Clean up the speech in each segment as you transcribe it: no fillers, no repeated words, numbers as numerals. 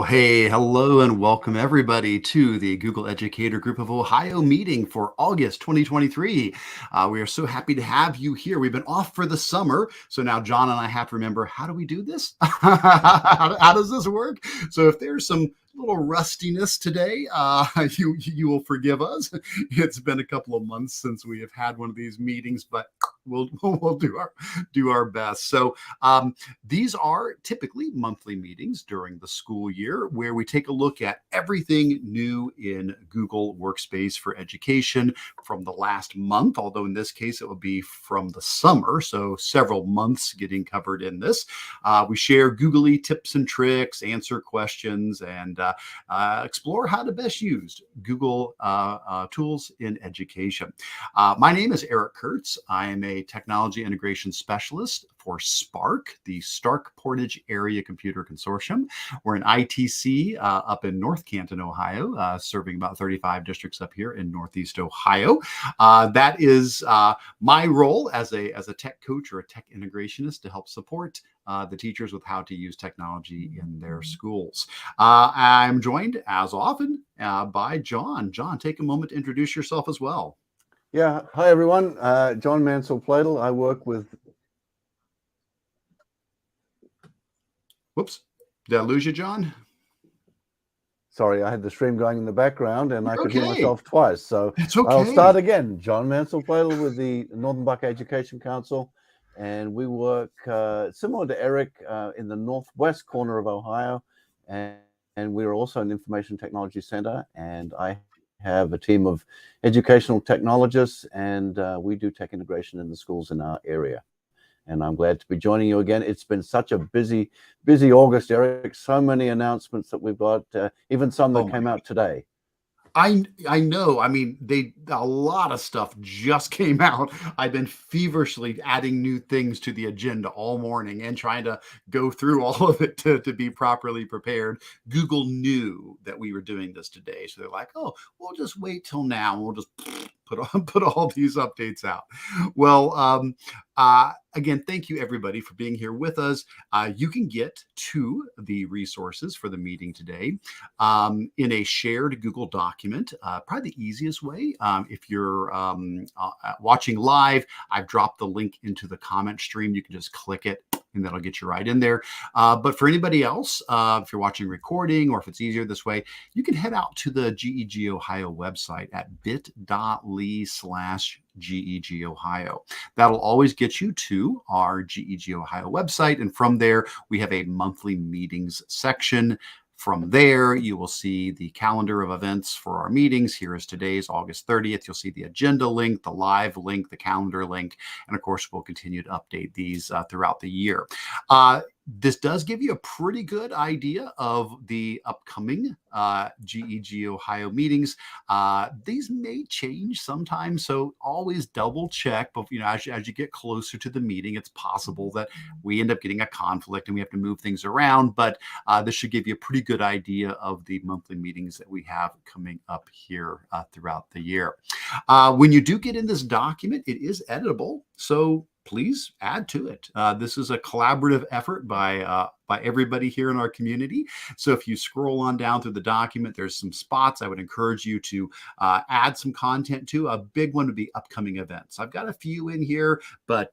Hey, hello and welcome everybody to the Google Educator Group of Ohio meeting for August 2023. We are so happy to have you here. We've been off for the summer, so now John and I have to remember, how do we do this? How does this work? So if there's some little rustiness today, you will forgive us. It's been a couple of months since we have had one of these meetings, but we'll do our best. So these are typically monthly meetings during the school year where we take a look at everything new in Google Workspace for Education from the last month, although in this case it will be from the summer, so several months getting covered in this. We share googly tips and tricks, answer questions, and explore how to best use Google tools in education. My name is Eric Kurtz. I am a technology integration specialist for SPARC, the Stark Portage Area Computer Consortium. We're an ITC up in North Canton, Ohio, serving about 35 districts up here in Northeast Ohio. That is my role as a tech coach or a tech integrationist to help support the teachers with how to use technology in their schools. I'm joined, as often, by John. John, take a moment to introduce yourself as well. Yeah, hi everyone. John Mansell-Pladel. I work with... Whoops, did I lose you, John? Sorry, I had the stream going in the background and I could hear Okay. myself twice. So It's okay. I'll start again. John Mansell-Pladel with the Northern Buck Education Council. And we work similar to Eric in the northwest corner of Ohio. And we're also an information technology center. And I have a team of educational technologists, and we do tech integration in the schools in our area. And I'm glad to be joining you again. It's been such a busy August, Eric. So many announcements that we've got, even some that came out today. I know. I mean, a lot of stuff just came out. I've been feverishly adding new things to the agenda all morning and trying to go through all of it to be properly prepared. Google knew that we were doing this today, so they're like, "Oh, we'll just wait till now. And we'll just put all these updates out." Well, again, thank you everybody for being here with us. You can get to the resources for the meeting today in a shared Google document. Probably the easiest way. If you're watching live, I've dropped the link into the comment stream. You can just click it and that'll get you right in there. But for anybody else, if you're watching recording or if it's easier this way, you can head out to the GEG Ohio website at bit.ly/GEG Ohio. That'll always get you to our GEG Ohio website. And from there, we have a monthly meetings section. From there, you will see the calendar of events for our meetings. Here is today's August 30th. You'll see the agenda link, the live link, the calendar link. And of course, we'll continue to update these throughout the year. This does give you a pretty good idea of the upcoming GEG Ohio meetings. These may change sometimes, so always double check. But as you get closer to the meeting, it's possible that we end up getting a conflict and we have to move things around. But this should give you a pretty good idea of the monthly meetings that we have coming up here throughout the year. When you do get in this document, it is editable, so please add to it. This is a collaborative effort by everybody here in our community. So if you scroll on down through the document, there's some spots I would encourage you to add some content to. A big one would be upcoming events. I've got a few in here, but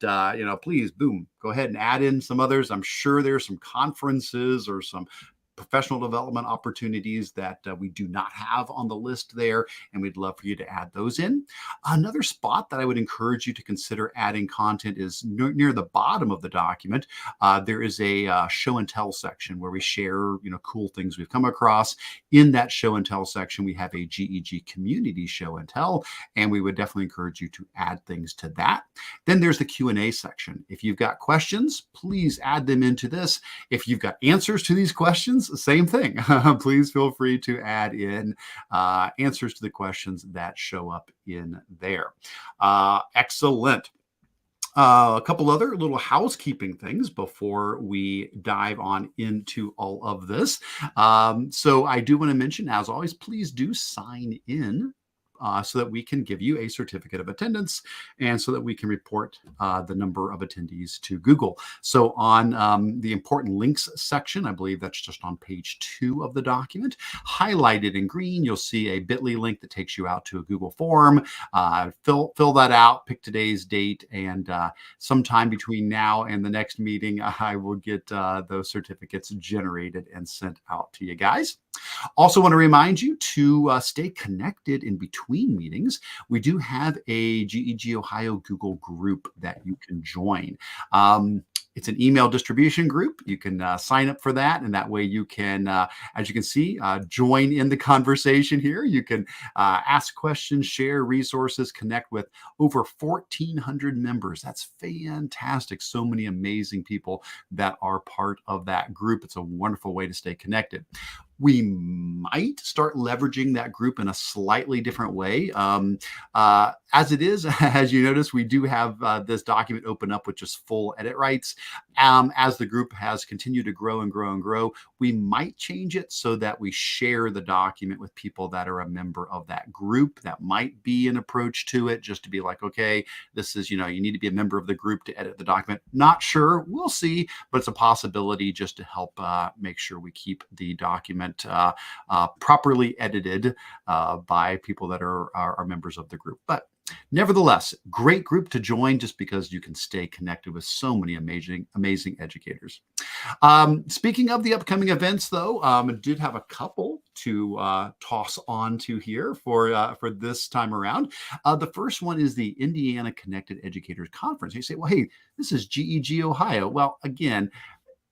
please, boom, go ahead and add in some others. I'm sure there's some conferences or some professional development opportunities that we do not have on the list there, and we'd love for you to add those in. Another spot that I would encourage you to consider adding content is near the bottom of the document. There is a show and tell section where we share cool things we've come across. In that show and tell section, we have a GEG community show and tell, and we would definitely encourage you to add things to that. Then there's the Q&A section. If you've got questions, please add them into this. If you've got answers to these questions, same thing. Please feel free to add in answers to the questions that show up in there. Excellent. A couple other little housekeeping things before we dive on into all of this. So I do want to mention, as always, please do sign in so that we can give you a certificate of attendance and so that we can report the number of attendees to Google. So on the important links section, I believe that's just on page 2 of the document, highlighted in green, you'll see a bit.ly link that takes you out to a Google form. Fill that out, pick today's date, and sometime between now and the next meeting, I will get those certificates generated and sent out to you guys. Also want to remind you to stay connected in between meetings. We do have a GEG Ohio Google group that you can join. It's an email distribution group. You can sign up for that, and that way you can, as you can see, join in the conversation here. You can ask questions, share resources, connect with over 1,400 members. That's fantastic. So many amazing people that are part of that group. It's a wonderful way to stay connected. We might start leveraging that group in a slightly different way. As it is, as you notice, we do have this document open up with just full edit rights. As the group has continued to grow and grow and grow, we might change it so that we share the document with people that are a member of that group. That might be an approach to it, just to be like, okay, this is, you need to be a member of the group to edit the document. Not sure, we'll see, but it's a possibility just to help make sure we keep the document properly edited by people that are members of the group. But nevertheless, great group to join just because you can stay connected with so many amazing educators. Speaking of the upcoming events, though, I did have a couple to toss on to here for this time around. The first one is the Indiana Connected Educators Conference. You say, well, hey, this is GEG Ohio. Well, again,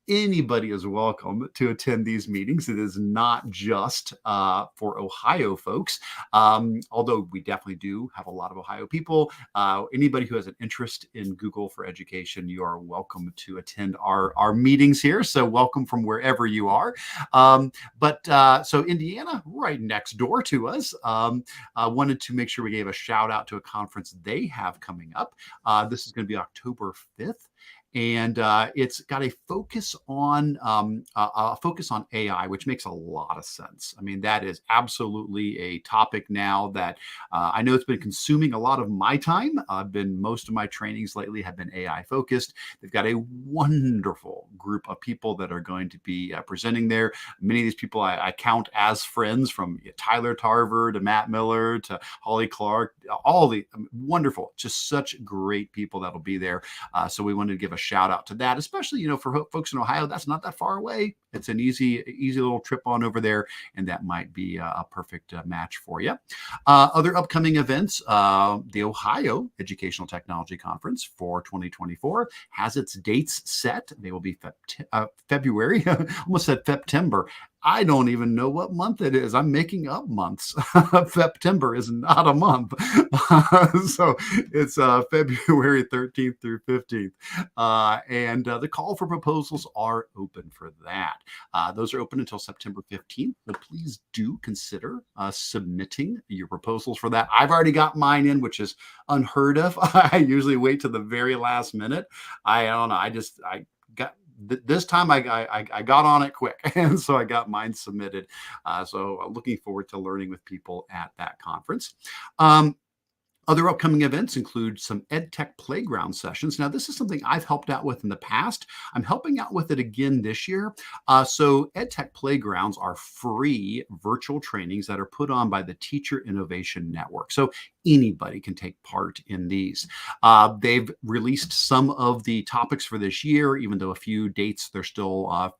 anybody is welcome to attend these meetings. It is not just for Ohio folks, although we definitely do have a lot of Ohio people. Anybody who has an interest in Google for Education, you are welcome to attend our meetings here. So welcome from wherever you are. So Indiana, right next door to us, wanted to make sure we gave a shout out to a conference they have coming up. This is going to be October 5th. And it's got a focus on AI, which makes a lot of sense. I mean, that is absolutely a topic now that I know it's been consuming a lot of my time. Most of my trainings lately have been AI focused. They've got a wonderful group of people that are going to be presenting there. Many of these people I count as friends, from Tyler Tarver to Matt Miller to Holly Clark, all the wonderful, just such great people that'll be there. So we wanted to give a shout out to that, especially, for folks in Ohio. That's not that far away. It's an easy little trip on over there, and that might be a perfect match for you. Other upcoming events, the Ohio Educational Technology Conference for 2024 has its dates set. They will be February, almost said September. I don't even know what month it is. I'm making up months. September is not a month. So it's February 13th through 15th. And the call for proposals are open for that. Those are open until September 15th. So please do consider submitting your proposals for that. I've already got mine in, which is unheard of. I usually wait to the very last minute. I don't know. This time I got on it quick, and so I got mine submitted. So looking forward to learning with people at that conference. Other upcoming events include some EdTech Playground sessions. Now, this is something I've helped out with in the past. I'm helping out with it again this year. So EdTech Playgrounds are free virtual trainings that are put on by the Teacher Innovation Network. So anybody can take part in these. They've released some of the topics for this year, even though a few dates they're still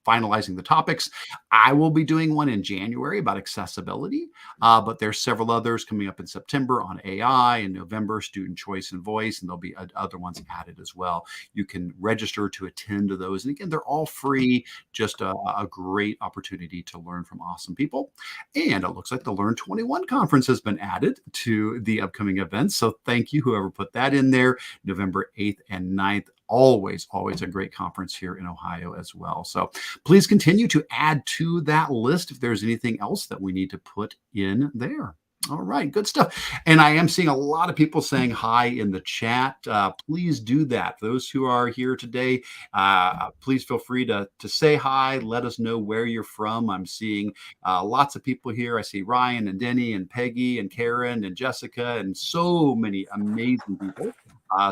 finalizing the topics. I will be doing one in January about accessibility, but there's several others coming up in September on AI, in November, student choice and voice, and there'll be other ones added as well. You can register to attend to those. And again, they're all free, just a great opportunity to learn from awesome people. And it looks like the Learn 21 conference has been added to the upcoming events. So thank you, whoever put that in there, November 8th and 9th. Always a great conference here in Ohio as well. So please continue to add to that list if there's anything else that we need to put in there. All right, good stuff. And I am seeing a lot of people saying hi in the chat. Please do that. Those who are here today, please feel free to say hi. Let us know where you're from. I'm seeing lots of people here. I see Ryan and Denny and Peggy and Karen and Jessica and so many amazing people.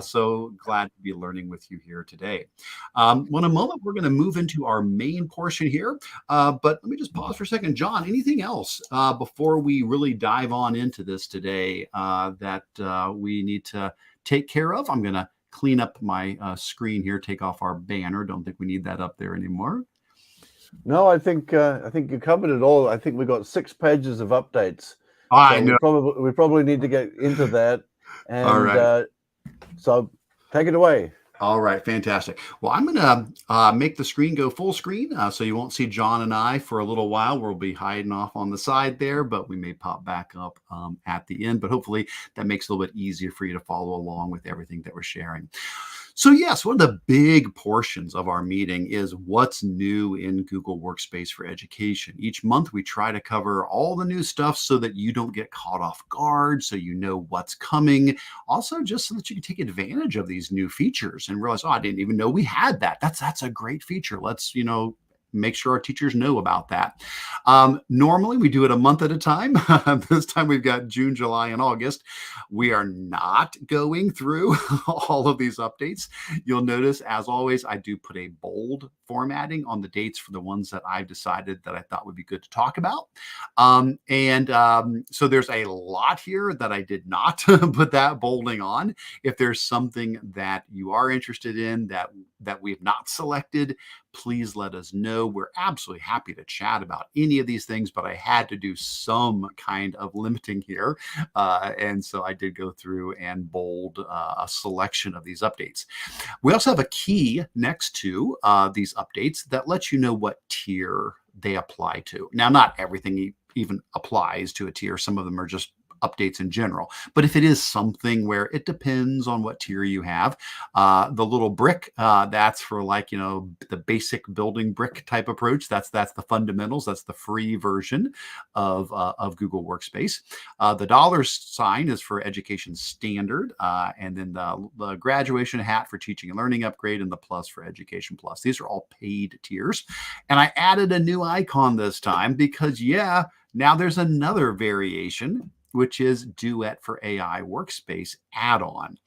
So glad to be learning with you here today. In a moment, we're going to move into our main portion here. But let me just pause for a second. John, anything else before we really dive on into this today that we need to take care of? I'm going to clean up my screen here, take off our banner. Don't think we need that up there anymore. No, I think you covered it all. I think we got 6 pages of updates. I know. We probably need to get into that. And all right. So take it away. All right, fantastic. Well, I'm going to make the screen go full screen, so you won't see John and I for a little while. We'll be hiding off on the side there, but we may pop back up at the end. But hopefully that makes it a little bit easier for you to follow along with everything that we're sharing. So yes, one of the big portions of our meeting is what's new in Google Workspace for Education. Each month, we try to cover all the new stuff so that you don't get caught off guard, so you know what's coming. Also, just so that you can take advantage of these new features and realize, oh, I didn't even know we had that. That's a great feature. Let's, make sure our teachers know about that. Normally, we do it a month at a time. This time we've got June, July, and August. We are not going through all of these updates. You'll notice, as always, I do put a bold formatting on the dates for the ones that I've decided that I thought would be good to talk about. So there's a lot here that I did not put that bolding on. If there's something that you are interested in that we have not selected, please let us know. We're absolutely happy to chat about any of these things, but I had to do some kind of limiting here. And so I did go through and bold a selection of these updates. We also have a key next to these updates that lets you know what tier they apply to. Now, not everything even applies to a tier. Some of them are just updates in general. But if it is something where it depends on what tier you have, the little brick, that's for the basic building brick type approach. That's the fundamentals. That's the free version of Google Workspace. The $ is for education standard, and then the graduation hat for teaching and learning upgrade, and the plus for education plus. These are all paid tiers. And I added a new icon this time because, now there's another variation, which is Duet for AI Workspace add-on.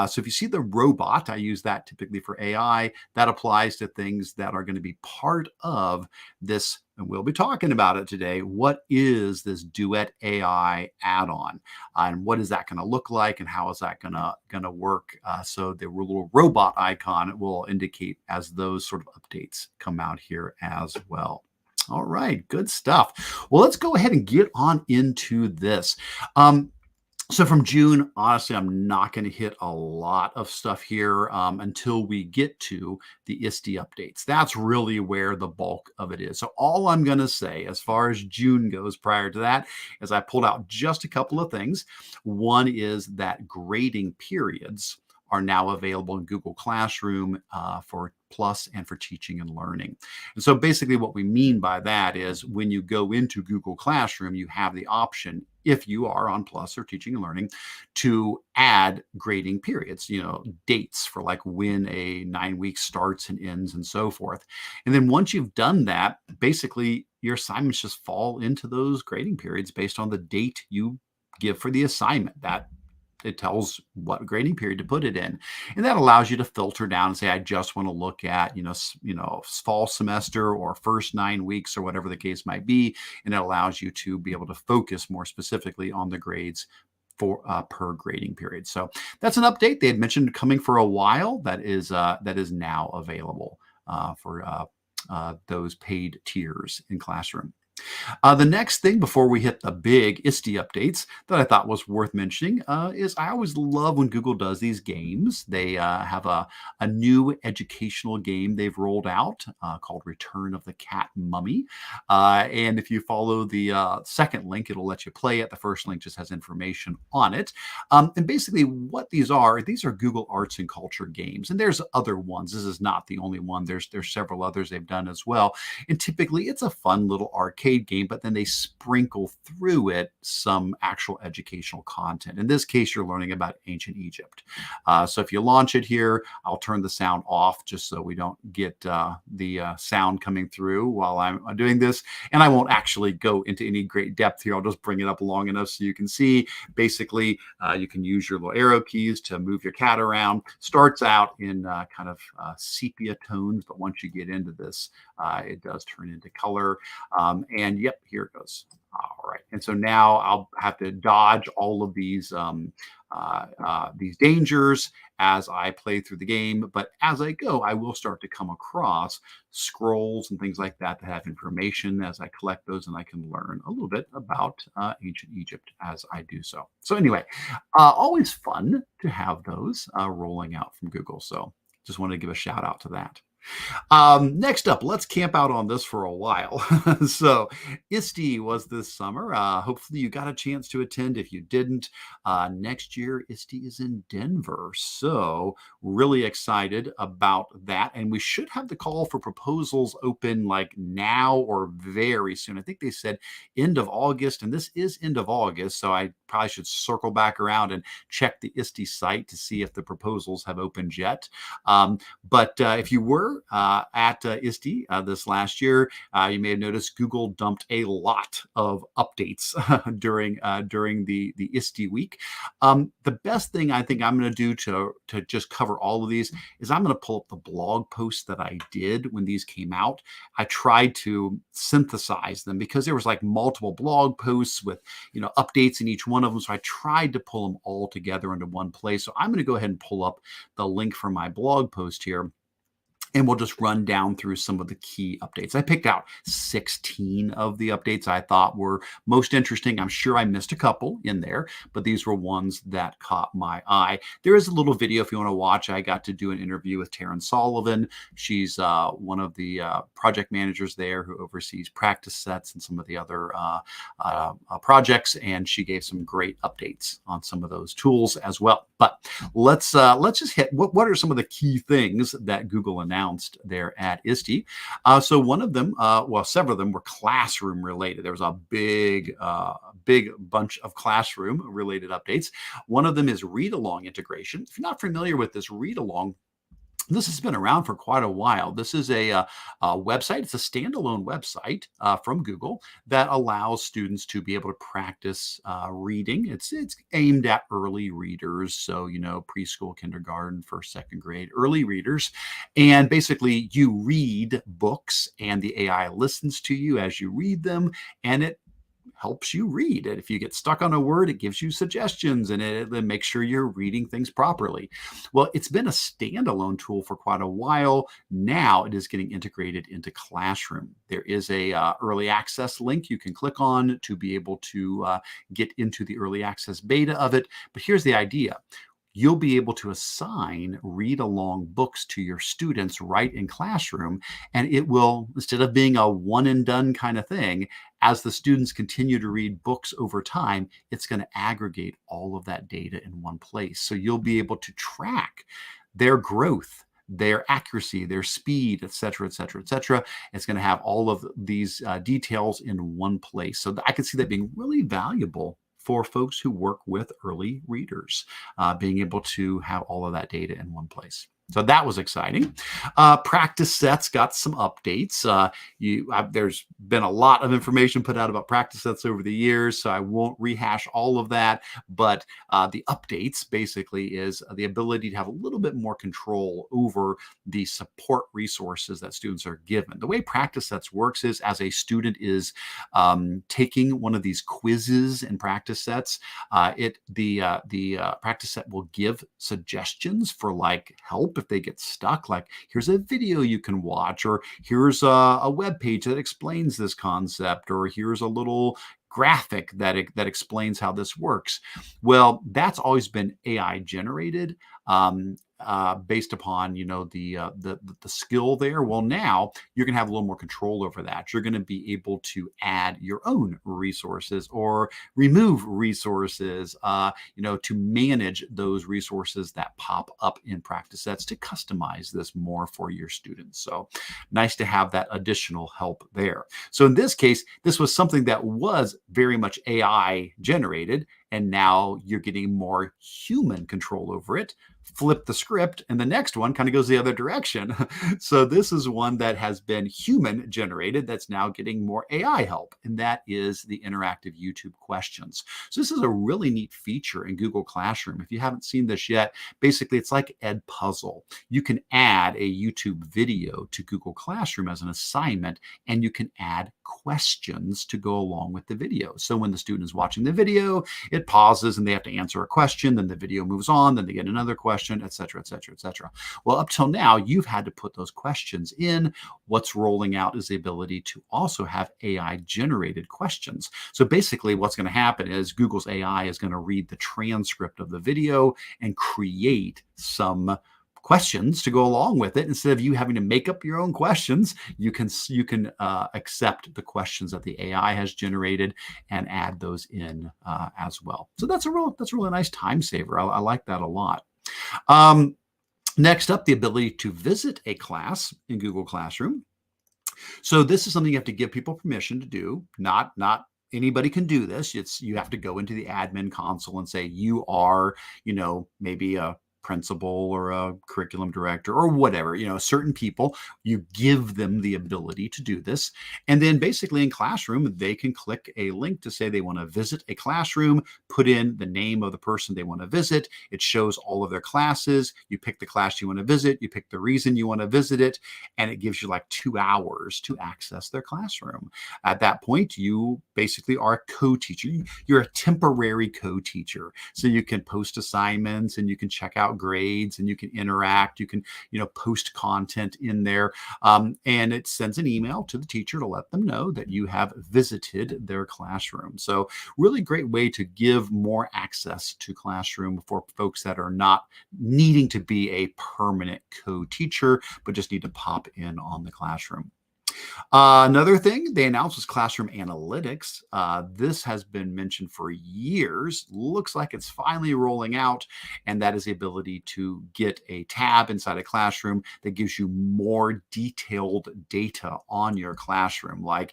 So if you see the robot, I use that typically for AI. That applies to things that are going to be part of this, and we'll be talking about it today. What is this Duet AI add-on? And what is that going to look like? And how is that going to work? So the little robot icon will indicate as those sort of updates come out here as well. All right, good stuff. Well, let's go ahead and get on into this. So from June, honestly, I'm not going to hit a lot of stuff here until we get to the ISTE updates. That's really where the bulk of it is. So all I'm going to say as far as June goes prior to that is I pulled out just a couple of things. One is that grading periods are now available in Google Classroom for Plus and for teaching and learning. And so basically what we mean by that is when you go into Google Classroom, you have the option, if you are on Plus or teaching and learning, to add grading periods, dates for like when a 9-week starts and ends and so forth. And then once you've done that, basically your assignments just fall into those grading periods based on the date you give for the assignment. That it tells what grading period to put it in. And that allows you to filter down and say, I just want to look at, fall semester or first 9 weeks or whatever the case might be. And it allows you to be able to focus more specifically on the grades for per grading period. So that's an update they had mentioned coming for a while. That is now available for those paid tiers in Classroom. The next thing before we hit the big ISTE updates that I thought was worth mentioning is I always love when Google does these games. They have a new educational game they've rolled out called Return of the Cat Mummy. And if you follow the second link, it'll let you play it. The first link just has information on it. And basically what these are Google Arts and Culture games. And there's other ones. This is not the only one. There's several others they've done as well. And typically it's a fun little arcade arcade game, but then they sprinkle through it some actual educational content. In this case, you're learning about ancient Egypt. So if you launch it here, I'll turn the sound off just so we don't get the sound coming through while I'm doing this. And I won't actually go into any great depth here. I'll just bring it up long enough so you can see. Basically, you can use your little arrow keys to move your cat around. Starts out in kind of sepia tones, but once you get into this, it does turn into color. And yep, here it goes. All right. And so now I'll have to dodge all of these dangers as I play through the game. But as I go, I will start to come across scrolls and things like that that have information. As I collect those, and I can learn a little bit about ancient Egypt as I do so. So anyway, always fun to have those rolling out from Google. So just wanted to give a shout out to that. Next up, let's camp out on this for a while. So ISTE was this summer. Hopefully you got a chance to attend. If you didn't, next year ISTE is in Denver. So really excited about that. And we should have the call for proposals open like now or very soon. I think they said end of August, and this is end of August. So I probably should circle back around and check the ISTE site to see if the proposals have opened yet. But if you were at ISTE this last year, you may have noticed Google dumped a lot of updates during the ISTE week. The best thing I think I'm going to do to just cover all of these is I'm going to pull up the blog posts that I did when these came out. I tried to synthesize them because there was like multiple blog posts with updates in each one of them. So I tried to pull them all together into one place. So I'm going to go ahead and pull up the link for my blog post here, and we'll just run down through some of the key updates. I picked out 16 of the updates I thought were most interesting. I'm sure I missed a couple in there, but these were ones that caught my eye. There is a little video if you want to watch. I got to do an interview with Taryn Sullivan. She's one of the project managers there who oversees practice sets and some of the other projects, and she gave some great updates on some of those tools as well. But let's just hit what are some of the key things that Google announced there at ISTE. So one of them, well, several of them were classroom related. There was a big bunch of classroom related updates. One of them is read along integration. If you're not familiar with this read along, this has been around for quite a while. This is a website. It's a standalone website from Google that allows students to be able to practice reading. It's aimed at early readers, so preschool, kindergarten, first, second grade, early readers. And basically, you read books, and the AI listens to you as you read them, and it helps you read. And if you get stuck on a word, it gives you suggestions, and it makes sure you're reading things properly. Well, it's been a standalone tool for quite a while. Now it is getting integrated into Classroom. There is a early access link you can click on to be able to get into the early access beta of it. But here's the idea. You'll be able to assign read-along books to your students right in Classroom, and it will, instead of being a one-and-done kind of thing, as the students continue to read books over time, it's going to aggregate all of that data in one place. So you'll be able to track their growth, their accuracy, their speed, et cetera, et cetera, et cetera. It's going to have all of these details in one place. So I can see that being really valuable for folks who work with early readers, being able to have all of that data in one place. So that was exciting. Practice sets got some updates. There's been a lot of information put out about practice sets over the years, so I won't rehash all of that. But the updates basically is the ability to have a little bit more control over the support resources that students are given. The way practice sets works is as a student is taking one of these quizzes in practice sets, the practice set will give suggestions for like help if they get stuck, like here's a video you can watch, or here's a web page that explains this concept, or here's a little graphic that explains how this works. Well, that's always been AI generated. based upon the skill there. Well, now you're going to have a little more control over that. You're going to be able to add your own resources or remove resources, to manage those resources that pop up in practice sets to customize this more for your students. So nice to have that additional help there. So in this case, this was something that was very much AI generated, and now you're getting more human control over it. Flip the script, and the next one kind of goes the other direction. So this is one that has been human generated that's now getting more AI help, and that is the interactive YouTube questions. So this is a really neat feature in Google Classroom. If you haven't seen this yet, basically it's like Edpuzzle. You can add a YouTube video to Google Classroom as an assignment, and you can add questions to go along with the video. So when the student is watching the video, it pauses and they have to answer a question, then the video moves on, then they get another question, et cetera, et cetera, et cetera. Well, up till now, you've had to put those questions in. What's rolling out is the ability to also have AI generated questions. So basically what's going to happen is Google's AI is going to read the transcript of the video and create some questions to go along with it. Instead of you having to make up your own questions, you can accept the questions that the AI has generated and add those in as well. So that's a really nice time saver. I like that a lot. Next up, the ability to visit a class in Google Classroom. So this is something you have to give people permission to do. Not anybody can do this. You have to go into the admin console and say you are, maybe a principal or a curriculum director or whatever, certain people, you give them the ability to do this. And then basically in Classroom, they can click a link to say they want to visit a classroom, put in the name of the person they want to visit. It shows all of their classes. You pick the class you want to visit, you pick the reason you want to visit it, and it gives you like 2 hours to access their classroom. At that point, you basically are a co-teacher. You're a temporary co-teacher. So you can post assignments and you can check out grades and you can interact, you can post content in there, and it sends an email to the teacher to let them know that you have visited their classroom. So really great way to give more access to Classroom for folks that are not needing to be a permanent co-teacher but just need to pop in on the Classroom. Another thing they announced was Classroom Analytics. This has been mentioned for years. Looks like it's finally rolling out, and that is the ability to get a tab inside a classroom that gives you more detailed data on your classroom, like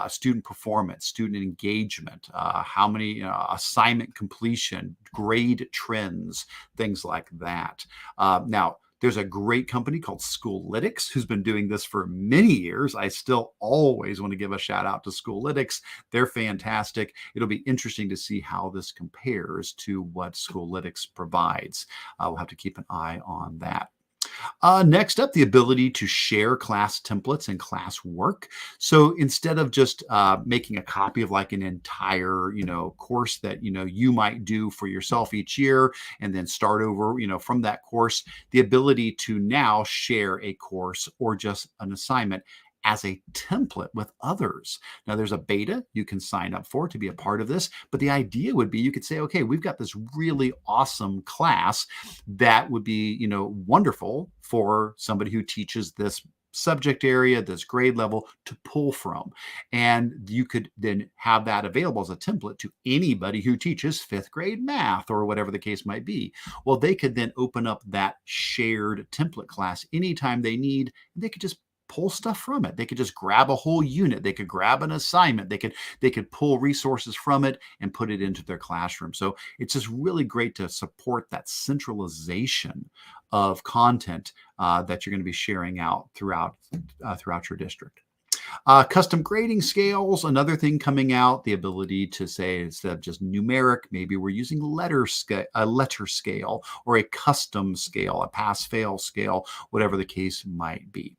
student performance, student engagement, how many assignment completion, grade trends, things like that. Now, there's a great company called Schoolytics who's been doing this for many years. I still always want to give a shout out to Schoolytics. They're fantastic. It'll be interesting to see how this compares to what Schoolytics provides. We'll have to keep an eye on that. Next up, the ability to share class templates and class work. So instead of just making a copy of like an entire, course that, you might do for yourself each year and then start over, from that course, the ability to now share a course or just an assignment as a template with others. Now there's a beta you can sign up for to be a part of this, but the idea would be you could say, okay, we've got this really awesome class that would be, wonderful for somebody who teaches this subject area, this grade level to pull from. And you could then have that available as a template to anybody who teaches 5th grade math or whatever the case might be. Well, they could then open up that shared template class anytime they need. They could just pull stuff from it. They could just grab a whole unit. They could grab an assignment. They could pull resources from it and put it into their classroom. So it's just really great to support that centralization of content that you're going to be sharing out throughout your district. Custom grading scales, another thing coming out, the ability to say instead of just numeric, maybe we're using a letter scale or a custom scale, a pass-fail scale, whatever the case might be.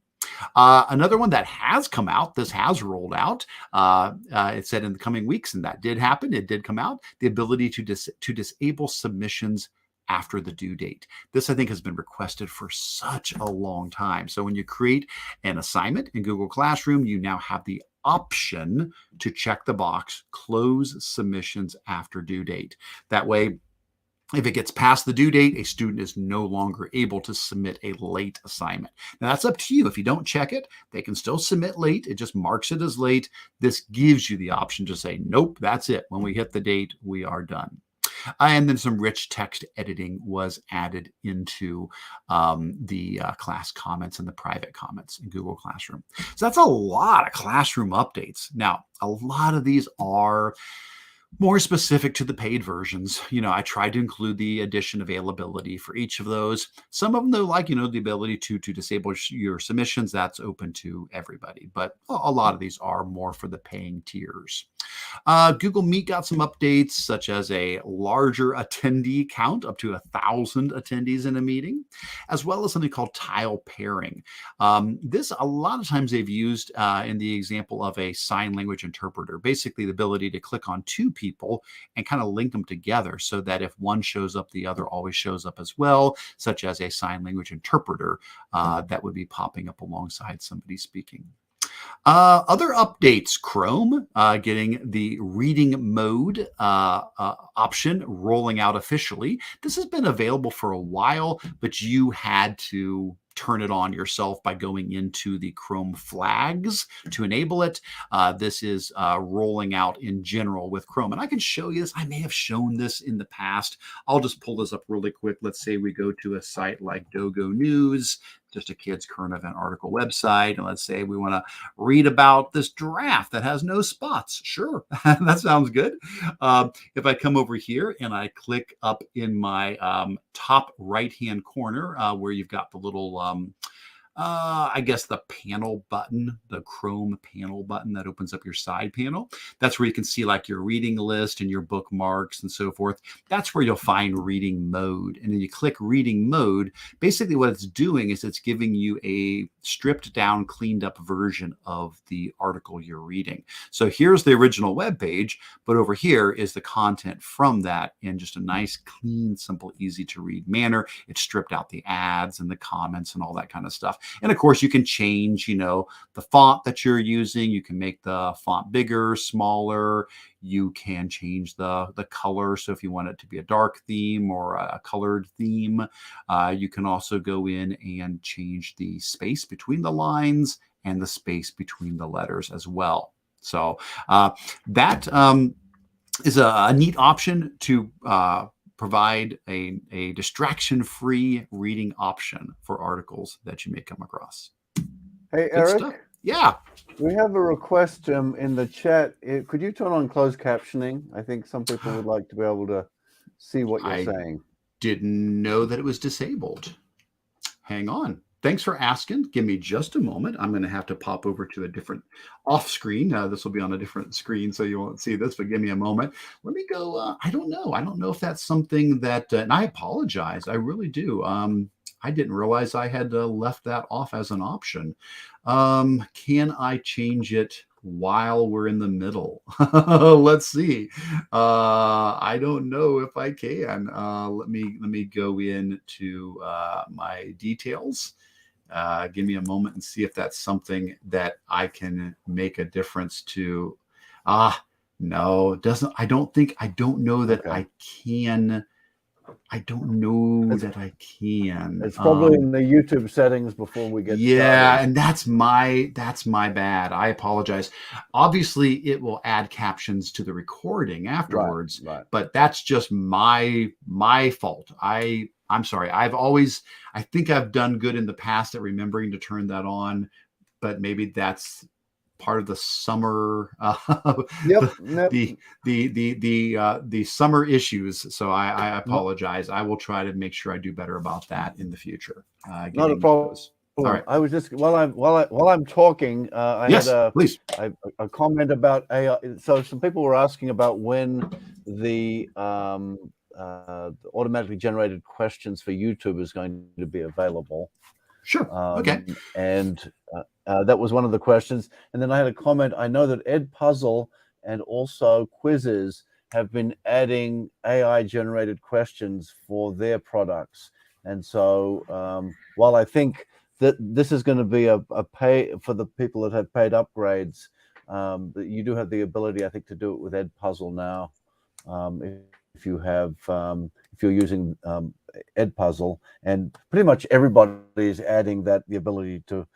Another one that has come out, this has rolled out, it said in the coming weeks, and that did happen, it did come out, the ability to disable submissions after the due date. This, I think, has been requested for such a long time. So when you create an assignment in Google Classroom, you now have the option to check the box, close submissions after due date. That way, If it gets past the due date, a student is no longer able to submit a late assignment. Now, that's up to you. If you don't check it, they can still submit late. It just marks it as late. This gives you the option to say, nope, that's it. When we hit the date, we are done. And then some rich text editing was added into the class comments and the private comments in Google Classroom. So that's a lot of classroom updates. Now, a lot of these are more specific to the paid versions. I tried to include the edition availability for each of those. Some of them, though, like, the ability to disable your submissions, that's open to everybody. But a lot of these are more for the paying tiers. Google Meet got some updates, such as a larger attendee count, up to 1,000 attendees in a meeting, as well as something called tile pairing. This, a lot of times they've used in the example of a sign language interpreter, basically the ability to click on two people and kind of link them together so that if one shows up, the other always shows up as well, such as a sign language interpreter that would be popping up alongside somebody speaking. Other updates, Chrome getting the reading mode option rolling out officially. This has been available for a while, but you had to turn it on yourself by going into the Chrome flags to enable it. This is rolling out in general with Chrome. And I can show you this. I may have shown this in the past. I'll just pull this up really quick. Let's say we go to a site like Dogo News, just a kid's current event article website. And let's say we want to read about this giraffe that has no spots. Sure, that sounds good. If I come over here and I click up in my top right-hand corner where you've got the little, I guess the panel button, the Chrome panel button that opens up your side panel. That's where you can see like your reading list and your bookmarks and so forth. That's where you'll find reading mode. And then you click reading mode. Basically what it's doing is it's giving you a stripped down, cleaned up version of the article you're reading. So here's the original web page, but over here is the content from that in just a nice, clean, simple, easy to read manner. It's stripped out the ads and the comments and all that kind of stuff. And of course, you can change, the font that you're using. You can make the font bigger, smaller. You can change the color. So if you want it to be a dark theme or a colored theme, you can also go in and change the space between the lines and the space between the letters as well. So that is a neat option to provide a distraction-free reading option for articles that you may come across. Hey, Good Eric. stuff. Yeah. We have a request in the chat. Could you turn on closed captioning? I think some people would like to be able to see what you're saying. Didn't know that it was disabled. Hang on. Thanks for asking. Give me just a moment. I'm going to have to pop over to a different off screen. This will be on a different screen, so you won't see this, but give me a moment. Let me go. I don't know. I don't know if that's something that, and I apologize. I really do. I didn't realize I had left that off as an option. Can I change it while we're in the middle? Let's see. I don't know if I can. Let me go into my details. Give me a moment and see if that's something that I can make a difference to. No, it doesn't. I don't know that I can. I don't know that I can. It's probably in the YouTube settings before we get started. And that's my bad. I apologize. Obviously, it will add captions to the recording afterwards, right. But that's just my fault. I'm sorry. I think I've done good in the past at remembering to turn that on, but maybe that's part of the summer, the summer issues. So I apologize. I will try to make sure I do better about that in the future. Not a problem. All right. I was just while I'm talking, I had a comment about AI. So some people were asking about when the automatically generated questions for YouTube is going to be available. Sure. Okay. And that was one of the questions. And then I had a comment. I know that Edpuzzle and also Quizzes have been adding AI-generated questions for their products. And so while I think that this is going to be a pay for the people that have paid upgrades, that you do have the ability, I think, to do it with Edpuzzle now. if you have if you're using Edpuzzle, and pretty much everybody is adding the ability to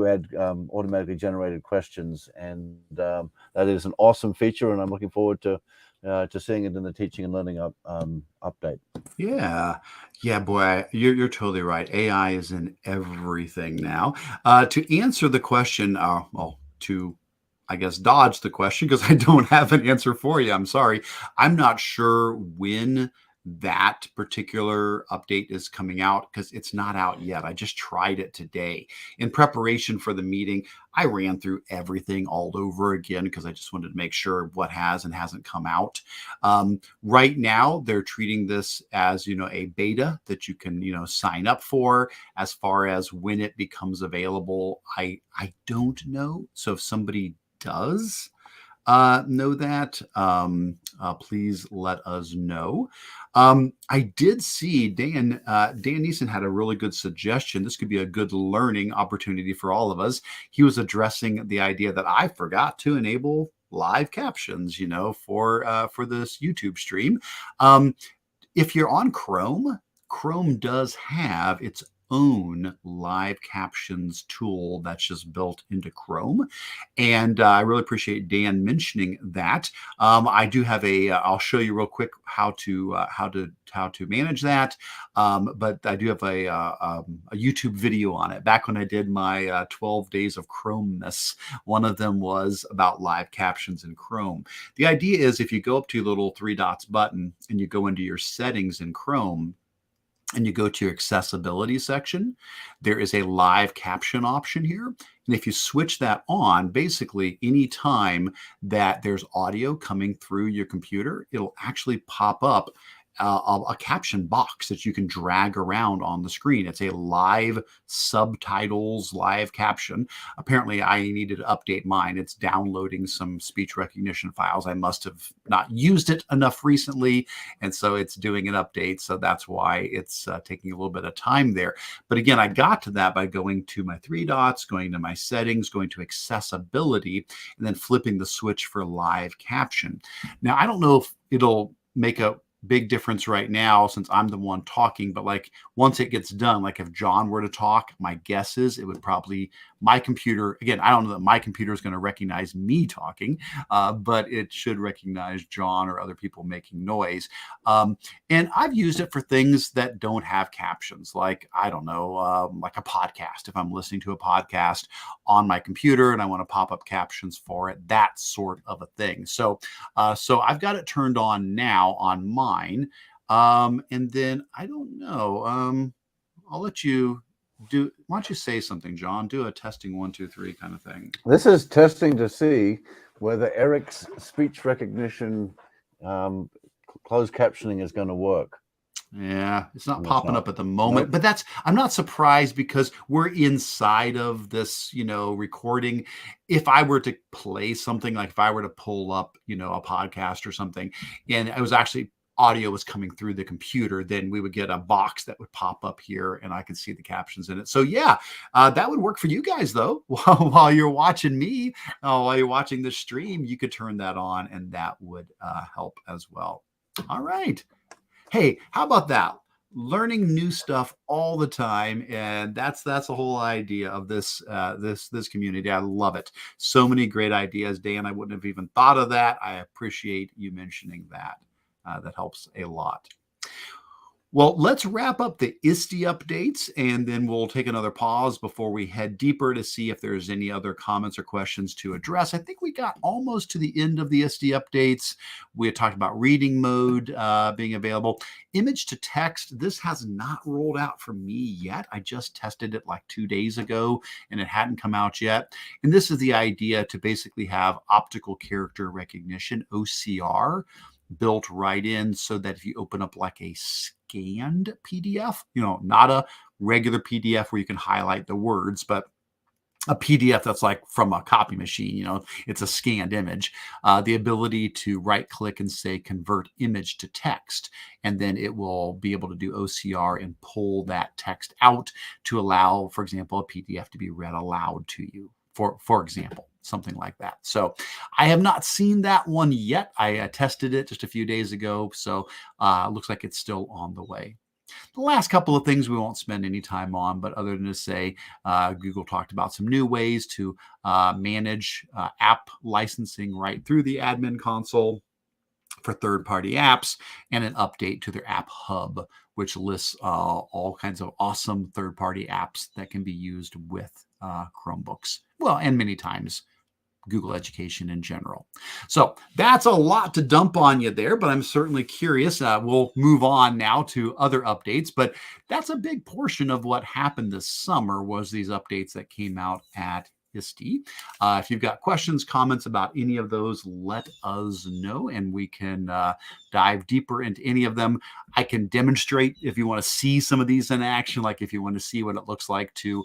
add automatically generated questions, and that is an awesome feature, and I'm looking forward to seeing it in the teaching and learning update. Yeah, boy, you're totally right. AI is in everything now. To answer the question, to I guess dodge the question because I don't have an answer for you. I'm sorry. I'm not sure when that particular update is coming out because it's not out yet. I just tried it today. In preparation for the meeting, I ran through everything all over again because I just wanted to make sure what has and hasn't come out. Right now, they're treating this as, a beta that you can, sign up for. As far as when it becomes available, I don't know. So if somebody does know that, please let us know. I did see Dan Neeson had a really good suggestion. This could be a good learning opportunity for all of us. He was addressing the idea that I forgot to enable live captions, for this YouTube stream. If you're on Chrome, Chrome does have its own live captions tool that's just built into Chrome. And I really appreciate Dan mentioning that. I do have I'll show you real quick how to manage that. But I do have a YouTube video on it. Back when I did my 12 days of Chromeness, one of them was about live captions in Chrome. The idea is if you go up to your little three dots button and you go into your settings in Chrome, and you go to your accessibility section, there is a live caption option here. And if you switch that on, basically anytime that there's audio coming through your computer, it'll actually pop up a caption box that you can drag around on the screen. It's a live subtitles, live caption. Apparently, I needed to update mine. It's downloading some speech recognition files. I must have not used it enough recently, and so it's doing an update. So that's why it's taking a little bit of time there. But again, I got to that by going to my three dots, going to my settings, going to accessibility, and then flipping the switch for live caption. Now, I don't know if it'll make a big difference right now since I'm the one talking, but like once it gets done, like if John were to talk, my guess is it would probably, my computer, again, I don't know that my computer is going to recognize me talking, but it should recognize John or other people making noise. And I've used it for things that don't have captions, like, I don't know, like a podcast. If I'm listening to a podcast on my computer and I want to pop up captions for it, that sort of a thing. So I've got it turned on now on mine. And then I don't know, I'll let you do. Why don't you say something, John? Do a testing 1, 2, 3 kind of thing. This is testing to see whether Eric's speech recognition closed captioning is going to work. Yeah, it's not popping up at the moment, but I'm not surprised because we're inside of this, recording. If I were to play something, like if I were to pull up, a podcast or something, and it was actually audio was coming through the computer, then we would get a box that would pop up here and I could see the captions in it. So yeah, that would work for you guys though. While you're watching me, while you're watching the stream, you could turn that on and that would help as well. All right. Hey, how about that? Learning new stuff all the time, and that's the whole idea of this this community. I love it. So many great ideas, Dan. I wouldn't have even thought of that. I appreciate you mentioning that. That helps a lot. Well, let's wrap up the ISTE updates, and then we'll take another pause before we head deeper to see if there's any other comments or questions to address. I think we got almost to the end of the ISTE updates. We had talked about reading mode being available. Image to text, this has not rolled out for me yet. I just tested it like 2 days ago, and it hadn't come out yet. And this is the idea to basically have optical character recognition, OCR, built right in so that if you open up like a scanned PDF, not a regular PDF where you can highlight the words, but a PDF that's like from a copy machine, it's a scanned image, the ability to right click and say convert image to text, and then it will be able to do OCR and pull that text out to allow, for example, a PDF to be read aloud to you, for example. something like that. So I have not seen that one yet. I tested it just a few days ago, so looks like it's still on the way. The last couple of things we won't spend any time on, but other than to say, Google talked about some new ways to manage app licensing right through the admin console for third-party apps, and an update to their app hub, which lists all kinds of awesome third-party apps that can be used with Chromebooks. Well, and many times Google Education in general. So that's a lot to dump on you there, but I'm certainly curious. We'll move on now to other updates, but that's a big portion of what happened this summer was these updates that came out at ISTE. If you've got questions, comments about any of those, let us know, and we can dive deeper into any of them. I can demonstrate if you want to see some of these in action, like if you want to see what it looks like to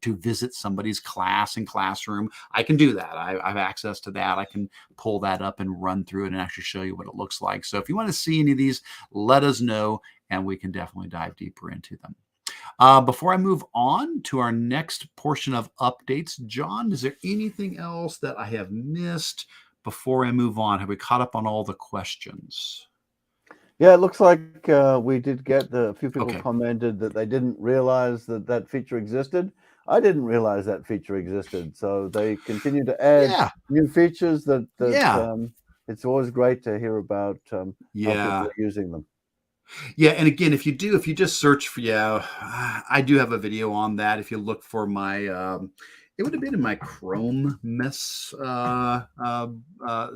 visit somebody's class and classroom. I can do that. I have access to that. I can pull that up and run through it and actually show you what it looks like. So if you want to see any of these, let us know, and we can definitely dive deeper into them. Before I move on to our next portion of updates, John, is there anything else that I have missed before I move on? Have we caught up on all the questions? Yeah, it looks like we did get a few people Okay. commented that they didn't realize that feature existed. I didn't realize that feature existed. So they continue to add new features that it's always great to hear about how people are using them. Yeah, and again, if you just search for, I do have a video on that. If you look for my, it would have been in my ChromeOS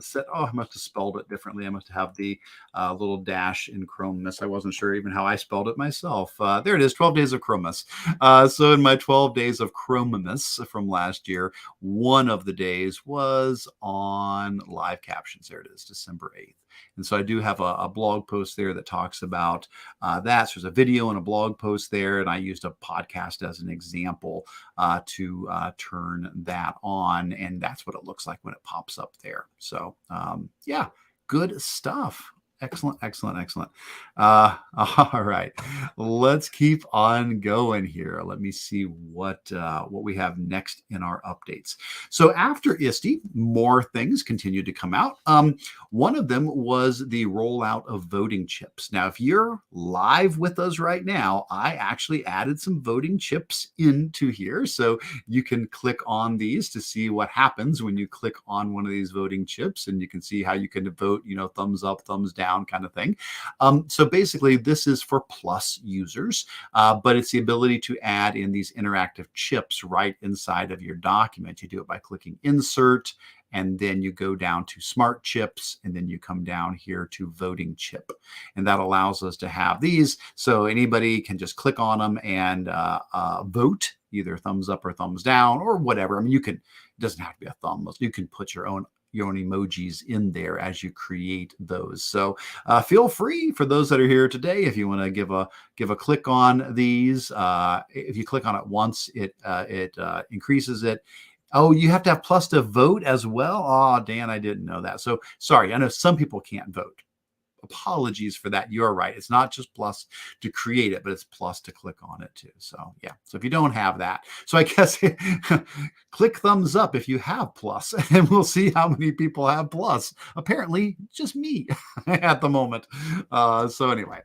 set. Oh, I must have spelled it differently. I must have the little dash in ChromeOS. I wasn't sure even how I spelled it myself. There it is, 12 days of ChromeOS. So in my 12 days of ChromeOS from last year, one of the days was on live captions. There it is, December 8th. And so I do have a blog post there that talks about that. So there's a video and a blog post there, and I used a podcast as an example to turn that on, and that's what it looks like when it pops up there. So yeah, good stuff. Excellent, excellent, excellent. All right, let's keep on going here. Let me see what we have next in our updates. So after ISTE, more things continued to come out. One of them was the rollout of voting chips. Now, if you're live with us right now, I actually added some voting chips into here. So you can click on these to see what happens when you click on one of these voting chips, and you can see how you can vote, thumbs up, thumbs down kind of thing. So basically, this is for Plus users, but it's the ability to add in these interactive chips right inside of your document. You do it by clicking Insert, and then you go down to Smart Chips, and then you come down here to Voting Chip. And that allows us to have these, so anybody can just click on them and vote, either thumbs up or thumbs down or whatever. I mean, it doesn't have to be a thumb. You can put your own emojis in there as you create those. So feel free, for those that are here today, if you want to give a click on these. If you click on it once, it increases it. Oh, you have to have Plus to vote as well. Oh, Dan, I didn't know that. So sorry, I know some people can't vote. Apologies for that. You're right. It's not just Plus to create it, but it's Plus to click on it too. So yeah. So if you don't have that, so I guess click thumbs up if you have Plus, and we'll see how many people have Plus. Apparently, just me at the moment. So anyway,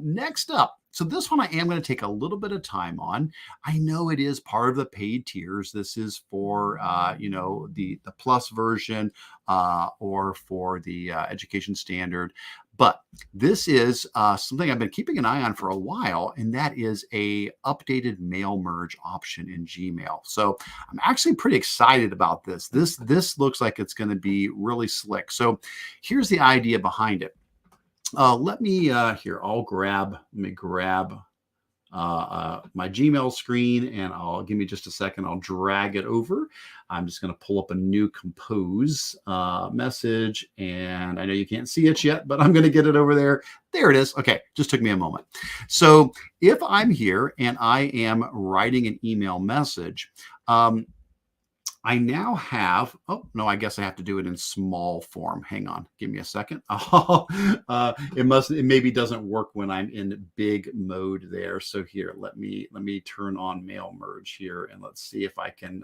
next up. So this one I am going to take a little bit of time on. I know it is part of the paid tiers. This is for the Plus version or for the Education Standard. But this is something I've been keeping an eye on for a while, and that is a updated mail merge option in Gmail. So I'm actually pretty excited about this. This looks like it's going to be really slick. So here's the idea behind it. Let me here. Let me grab my Gmail screen, and give me just a second. I'll drag it over. I'm just going to pull up a new compose message, and I know you can't see it yet, but I'm going to get it over there. There it is. Okay, just took me a moment. So if I'm here and I am writing an email message, I now have, oh, no, I guess I have to do it in small form. Hang on, give me a second. It maybe doesn't work when I'm in big mode there. So here, let me turn on mail merge here, and let's see if I can,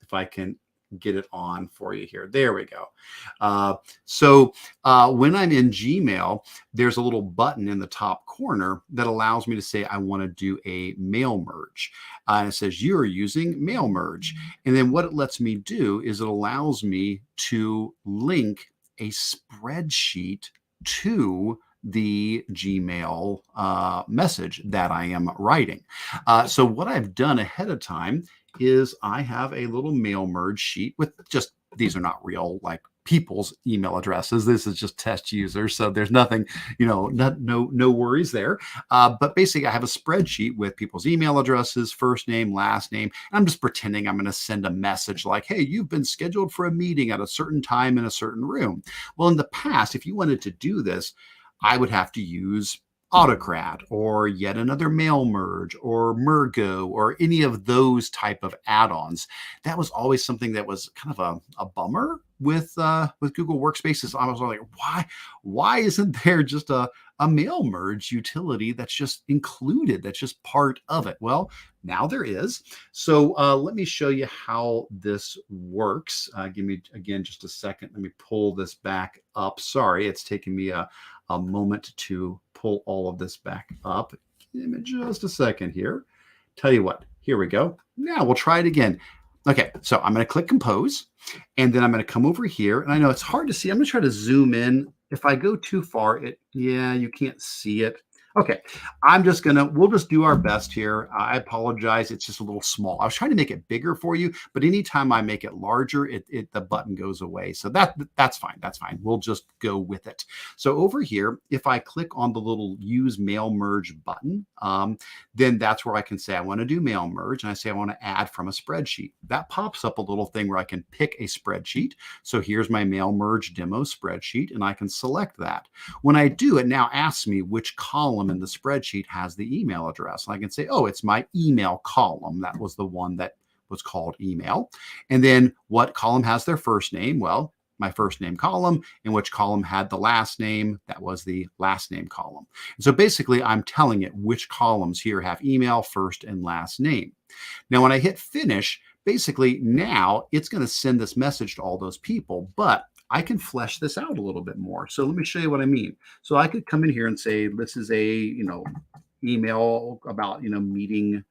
if I can get it on for you here. There we go. So when I'm in Gmail, there's a little button in the top corner that allows me to say I want to do a mail merge. And it says you're using mail merge. And then what it lets me do is it allows me to link a spreadsheet to the Gmail message that I am writing. So what I've done ahead of time is I have a little mail merge sheet with just, these are not real like people's email addresses. This is just test users. So there's nothing, no worries there. But basically I have a spreadsheet with people's email addresses, first name, last name. And I'm just pretending I'm going to send a message like, hey, you've been scheduled for a meeting at a certain time in a certain room. Well, in the past, if you wanted to do this, I would have to use Autocrat or yet another mail merge or Mergo or any of those type of add-ons. That was always something that was kind of a bummer with Google Workspaces. I was like, why isn't there just a mail merge utility that's just included, that's just part of it? Well, now there is. So let me show you how this works. Give me, again, just a second. Let me pull this back up. Sorry, it's taking me a moment to pull all of this back up. Give me just a second here. Tell you what, here we go. Now we'll try it again. Okay, so I'm going to click compose, and then I'm going to come over here. And I know it's hard to see. I'm going to try to zoom in. If I go too far, you can't see it. Okay, we'll just do our best here. I apologize. It's just a little small. I was trying to make it bigger for you, but anytime I make it larger, the button goes away. So that's fine. That's fine. We'll just go with it. So over here, if I click on the little use mail merge button, then that's where I can say I want to do mail merge. And I say I want to add from a spreadsheet. That pops up a little thing where I can pick a spreadsheet. So here's my mail merge demo spreadsheet, and I can select that. When I do, it now asks me which column in the spreadsheet has the email address. And I can say, oh, it's my email column. That was the one that was called email. And then what column has their first name? Well, my first name column. And which column had the last name? That was the last name column. And so basically I'm telling it which columns here have email, first and last name. Now, when I hit finish, basically now it's going to send this message to all those people, but I can flesh this out a little bit more. So let me show you what I mean. So I could come in here and say, this is a, email about, meeting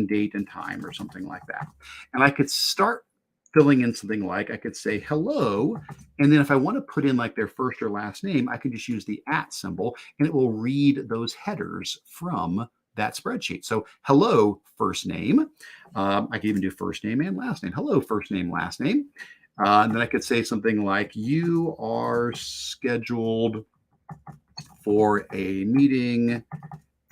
date and time or something like that. And I could start filling in something like, I could say hello. And then if I want to put in like their first or last name, I can just use the @ symbol and it will read those headers from that spreadsheet. So hello, first name. I can even do first name and last name. Hello, first name, last name. And then I could say something like, you are scheduled for a meeting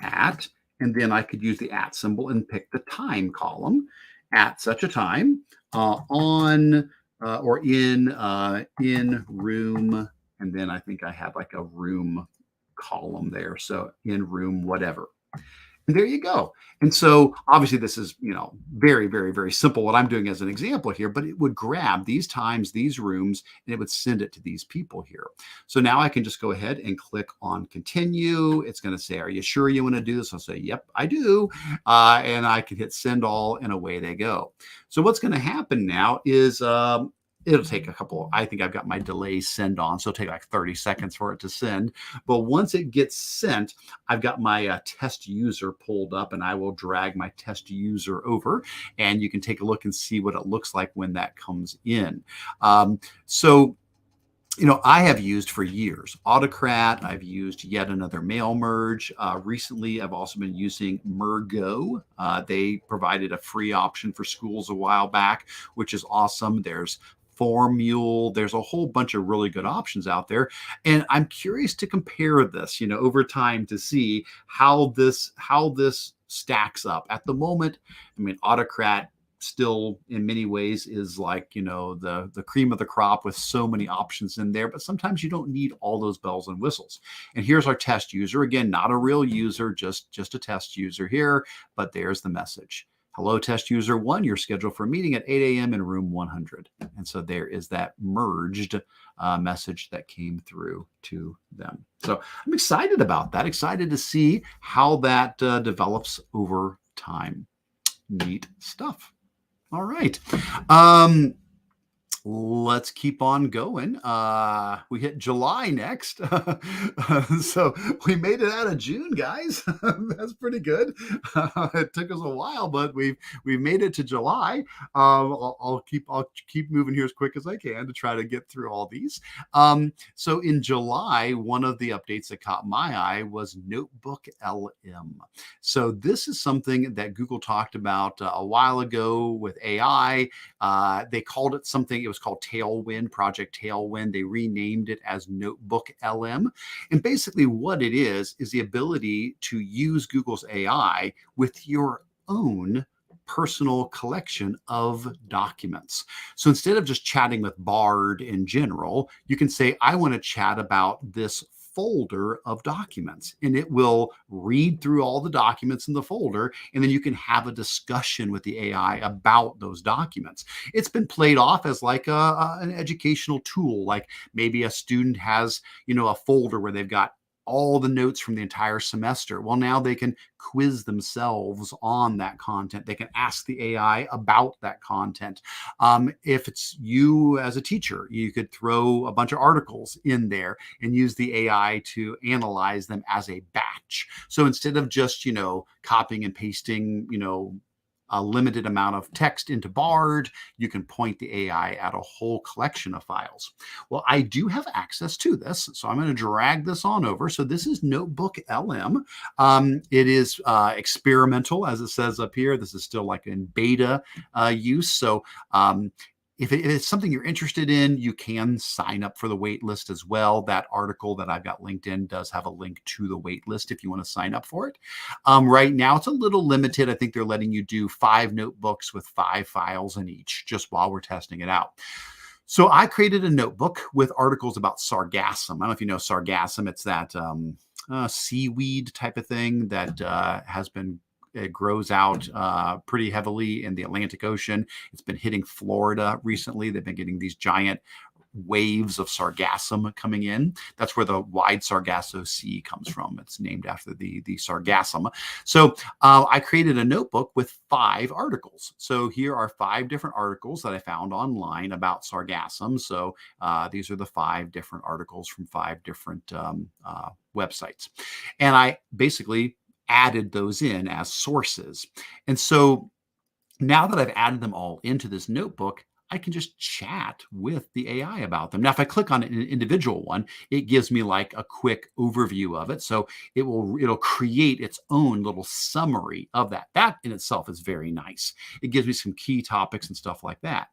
at, and then I could use the @ symbol and pick the time column at such a time on or in room. And then I think I have like a room column there. So in room, whatever. And there you go. And so obviously this is, very, very, very simple what I'm doing as an example here, but it would grab these times, these rooms, and it would send it to these people here. So now I can just go ahead and click on continue. It's going to say, are you sure you want to do this? I'll say, yep, I do. And I can hit send all and away they go. So what's going to happen now is, it'll take I think I've got my delay send on, so it'll take like 30 seconds for it to send. But once it gets sent, I've got my test user pulled up, and I will drag my test user over, and you can take a look and see what it looks like when that comes in. I have used for years Autocrat. I've used yet another mail merge. Recently, I've also been using Mergo. They provided a free option for schools a while back, which is awesome. There's Formule. There's a whole bunch of really good options out there. And I'm curious to compare this, over time to see how this stacks up. At the moment, Autocrat still in many ways is like, the cream of the crop with so many options in there, but sometimes you don't need all those bells and whistles. And here's our test user. Again, not a real user, just a test user here, but there's the message. Hello, test user 1, you're scheduled for a meeting at 8 a.m. in room 100. And so there is that merged message that came through to them. So I'm excited about that, excited to see how that develops over time. Neat stuff. All right. Let's keep on going. We hit July next. So we made it out of June, guys. That's pretty good. It took us a while, but we've made it to July. I'll keep moving here as quick as I can to try to get through all these. So in July, one of the updates that caught my eye was NotebookLM. So this is something that Google talked about a while ago with AI. They called it something, it was called Tailwind, Project Tailwind. They renamed it as NotebookLM. And basically what it is the ability to use Google's AI with your own personal collection of documents. So instead of just chatting with Bard in general, you can say, I want to chat about this folder of documents, and it will read through all the documents in the folder, and then you can have a discussion with the AI about those documents. It's been played off as like an educational tool, like maybe a student has, a folder where they've got all the notes from the entire semester. Well, now they can quiz themselves on that content. They can ask the AI about that content. If it's you as a teacher, you could throw a bunch of articles in there and use the AI to analyze them as a batch. So instead of just, copying and pasting, a limited amount of text into Bard, you can point the AI at a whole collection of files. Well, I do have access to this, so I'm going to drag this on over. So this is NotebookLM. It is experimental, as it says up here. This is still like in beta use. So if it's something you're interested in, you can sign up for the wait list as well. That article that I've got linked in does have a link to the wait list if you want to sign up for it. Right now, it's a little limited. I think they're letting you do 5 notebooks with 5 files in each, just while we're testing it out. So I created a notebook with articles about sargassum. I don't know if you know sargassum. It's that seaweed type of thing that it grows out pretty heavily in the Atlantic Ocean. It's been hitting Florida recently. They've been getting these giant waves of sargassum coming in. That's where the wide Sargasso Sea comes from. It's named after the sargassum. So I created a notebook with 5 articles. So here are 5 different articles that I found online about sargassum. So these are the 5 different articles from 5 different websites. And I basically added those in as sources. And so now that I've added them all into this notebook, I can just chat with the AI about them. Now, if I click on an individual one, it gives me like a quick overview of it. So it'll create its own little summary of that. That in itself is very nice. It gives me some key topics and stuff like that.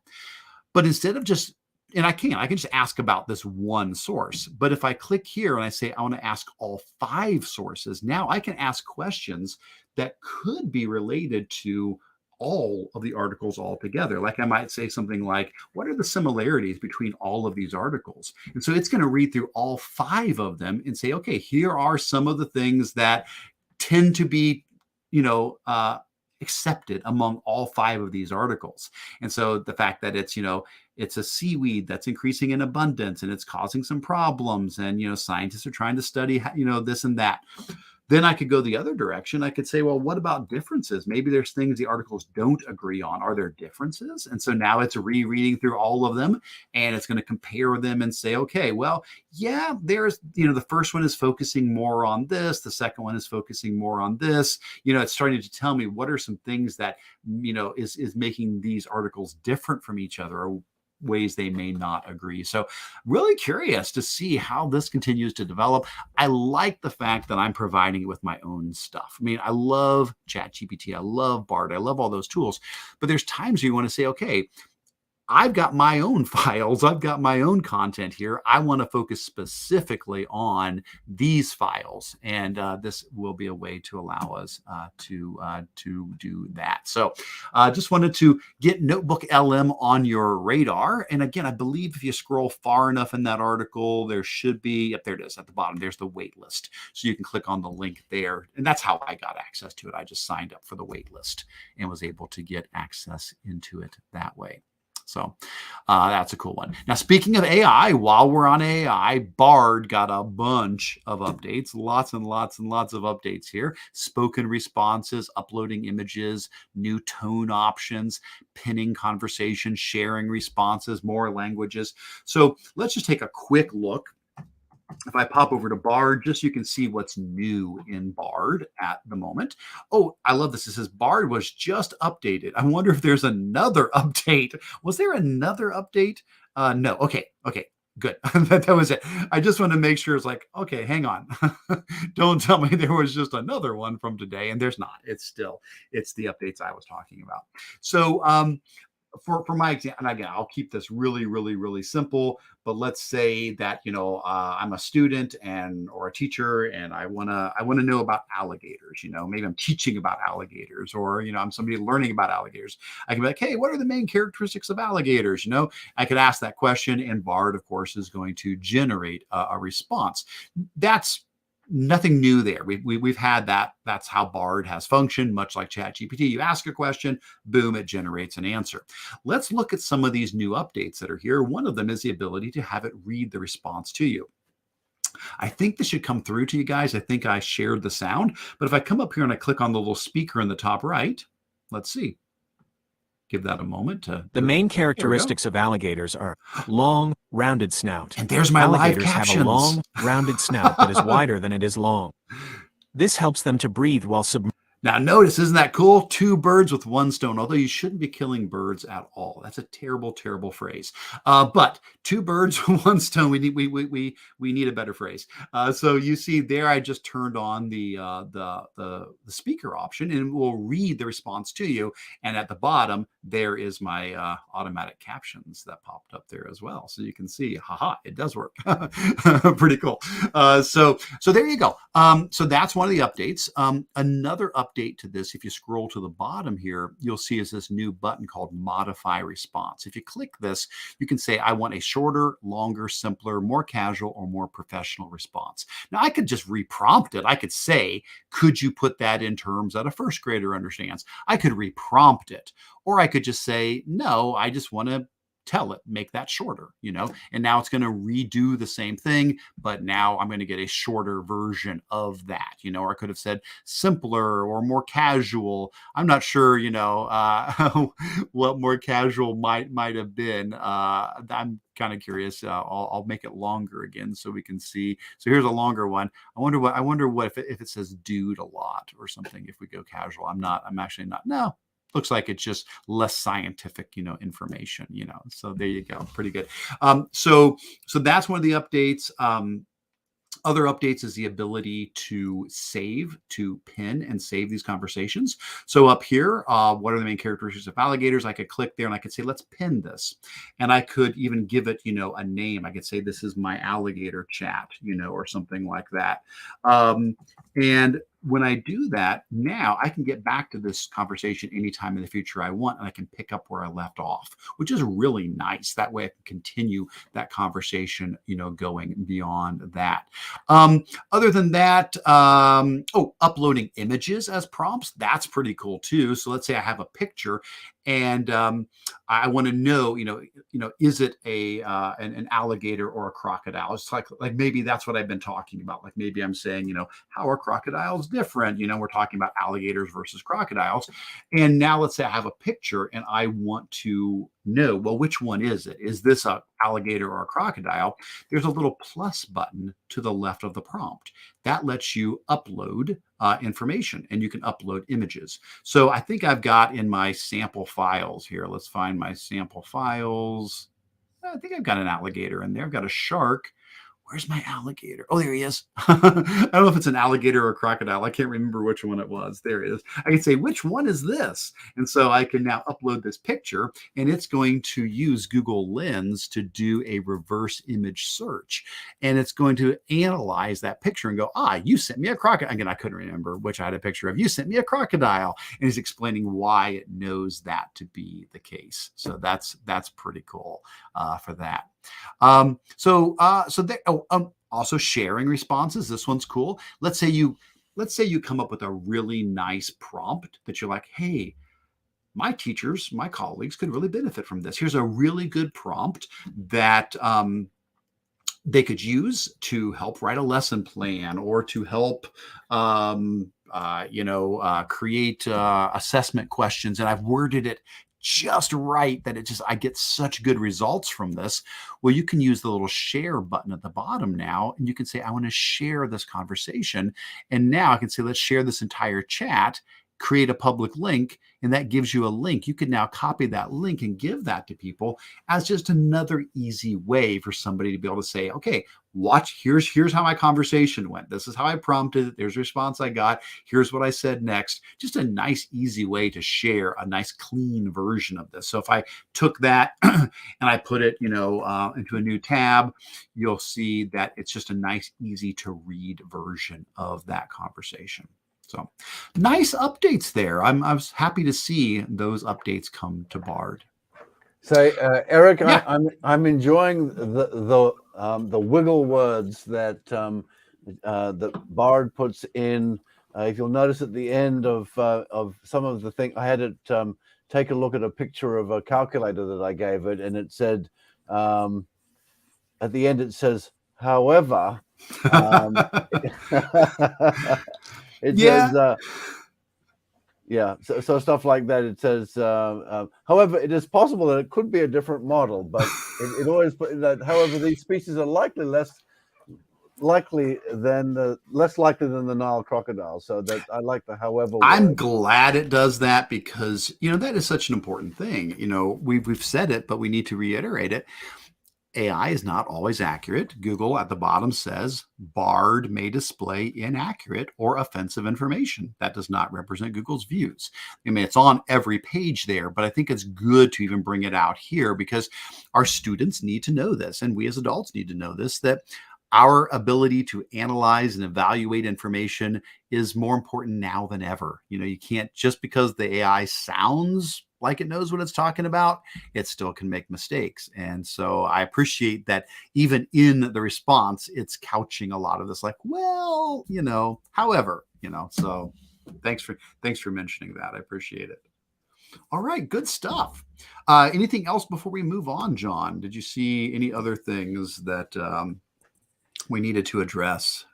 But instead of just and I can just ask about this one source. But if I click here and I say, I want to ask all 5 sources, now I can ask questions that could be related to all of the articles altogether. Like I might say something like, what are the similarities between all of these articles? And so it's going to read through all 5 of them and say, okay, here are some of the things that tend to be, accepted among all 5 of these articles. And so the fact that it's a seaweed that's increasing in abundance and it's causing some problems, and scientists are trying to study this and that. Then I could go the other direction. I could say, well, what about differences? Maybe there's things the articles don't agree on. Are there differences? And so now it's rereading through all of them, and it's going to compare them and say, okay, well, yeah, there's, the first one is focusing more on this. The second one is focusing more on this. It's starting to tell me what are some things that, is making these articles different from each other, or ways they may not agree. So really curious to see how this continues to develop. I like the fact that I'm providing it with my own stuff. I mean, I love ChatGPT. I love Bard. I love all those tools. But there's times where you want to say, okay, I've got my own files. I've got my own content here. I want to focus specifically on these files, and this will be a way to allow us to do that. So just wanted to get NotebookLM on your radar. And again, I believe if you scroll far enough in that article, there should be, yep, there it is at the bottom. There's the wait list. So you can click on the link there. And that's how I got access to it. I just signed up for the wait list and was able to get access into it that way. So that's a cool one. Now, speaking of AI, while we're on AI, Bard got a bunch of updates, lots and lots and lots of updates here. Spoken responses, uploading images, new tone options, pinning conversations, sharing responses, more languages. So let's just take a quick look. If I pop over to Bard, just so you can see what's new in Bard at the moment. Oh, I love this. It says Bard was just updated. I wonder if there's another update. Was there another update? No. Okay. Good. that was it. I just want to make sure it's like, okay, hang on. Don't tell me there was just another one from today. And there's not. It's the updates I was talking about. So for my example, and again, I'll keep this really, really, really simple. But let's say that I'm a student or a teacher, and I wanna know about alligators. Maybe I'm teaching about alligators, or I'm somebody learning about alligators. I can be like, hey, what are the main characteristics of alligators? I could ask that question, and Bard, of course, is going to generate a response. That's nothing new there. We've had that. That's how Bard has functioned, much like ChatGPT. You ask a question, boom, it generates an answer. Let's look at some of these new updates that are here. One of them is the ability to have it read the response to you. I think this should come through to you guys. I think I shared the sound, but if I come up here and I click on the little speaker in the top right, let's see. Give that a moment to. The main characteristics of alligators are long, rounded snout. And there's my live captions. Alligators have a long, rounded snout that is wider than it is long. This helps them to breathe while submerged. Now notice, isn't that cool? 2 birds with 1 stone, although you shouldn't be killing birds at all. That's a terrible, terrible phrase. But 2 birds with 1 stone, we need a better phrase. So you see there, I just turned on the speaker option, and it will read the response to you. And at the bottom, there is my automatic captions that popped up there as well. So you can see, haha, it does work. Pretty cool. So there you go. So that's one of the updates. Another update to this, if you scroll to the bottom here, you'll see is this new button called Modify Response. If you click this, you can say, I want a shorter, longer, simpler, more casual, or more professional response. Now, I could just reprompt it. I could say, could you put that in terms that a first grader understands? I could reprompt it, or I could just say, no, I just want to tell it, make that shorter, and now it's going to redo the same thing, but now I'm going to get a shorter version of that, or I could have said simpler or more casual. I'm not sure, what more casual might have been. I'm kind of curious. I'll make it longer again so we can see. So here's a longer one. I wonder what if it says dude a lot or something, if we go casual. I'm actually not. No. Looks like it's just less scientific, information, So there you go. Pretty good. So that's one of the updates. Other updates is the ability to pin and save these conversations. So up here, what are the main characteristics of alligators? I could click there and I could say, let's pin this. And I could even give it, a name. I could say, this is my alligator chat, or something like that. And when I do that, now I can get back to this conversation anytime in the future I want, and I can pick up where I left off, which is really nice. That way I can continue that conversation, going beyond that. Other than that, uploading images as prompts, that's pretty cool too. So let's say I have a picture and I want to know, is it an alligator or a crocodile? It's like maybe that's what I've been talking about. Like maybe I'm saying, how are crocodiles different? We're talking about alligators versus crocodiles. And now let's say I have a picture and I want to know, well, which one is it? Is this a alligator or a crocodile? There's a little plus button to the left of the prompt that lets you upload information, and you can upload images. So I think I've got in my sample files here. Let's find my sample files. I think I've got an alligator in there. I've got a shark. Where's my alligator? Oh, there he is. I don't know if it's an alligator or a crocodile. I can't remember which one it was. There it is. I can say, which one is this? And so I can now upload this picture, and it's going to use Google Lens to do a reverse image search. And it's going to analyze that picture and go, you sent me a crocodile. Again, I couldn't remember which I had a picture of. You sent me a crocodile. And he's explaining why it knows that to be the case. So that's pretty cool for that. Also sharing responses. This one's cool. Let's say you come up with a really nice prompt that you're like, hey, my teachers, my colleagues could really benefit from this. Here's a really good prompt that they could use to help write a lesson plan or to help create assessment questions. And I've worded it just right that I get such good results from this. Well, you can use the little share button at the bottom now, and you can say, I want to share this conversation. And now I can say, let's share this entire chat, create a public link, and that gives you a link. You can now copy that link and give that to people as just another easy way for somebody to be able to say, okay, watch, here's how my conversation went. This is how I prompted it. There's a response I got. Here's what I said next. Just a nice, easy way to share a nice, clean version of this. So if I took that and I put it, into a new tab, you'll see that it's just a nice, easy to read version of that conversation. So nice updates there. I was happy to see those updates come to Bard. So Eric, Yeah. I'm enjoying the wiggle words that that Bard puts in. If you'll notice at the end of some of the thing, I had it take a look at a picture of a calculator that I gave it, and it said at the end it says, however. It says, so stuff like that. It says, however, it is possible that it could be a different model, but it always put that. However, these species are less likely than the Nile crocodile. So that I like the however. I'm word. glad it does that because that is such an important thing. We've said it, but we need to reiterate it. AI is not always accurate. Google at the bottom says Bard may display inaccurate or offensive information. That does not represent Google's views. I mean, it's on every page there, but I think it's good to even bring it out here because our students need to know this, and we as adults need to know this, that our ability to analyze and evaluate information is more important now than ever. You can't, just because the AI sounds like it knows what it's talking about, it still can make mistakes. And so I appreciate that even in the response, it's couching a lot of this like, well, however, so thanks for mentioning that. I appreciate it. All right, good stuff. Anything else before we move on, John? Did you see any other things that we needed to address?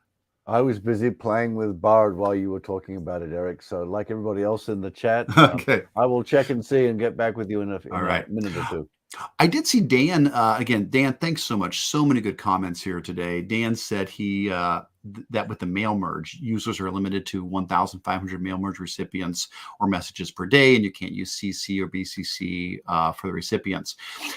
I was busy playing with Bard while you were talking about it, Eric. So like everybody else in the chat, Okay. I will check and see and get back with you in a right. minute or two. I did see Dan, again, Dan, thanks so much. So many good comments here today. Dan said that with the mail merge, users are limited to 1,500 mail merge recipients or messages per day, and you can't use CC or BCC for the recipients.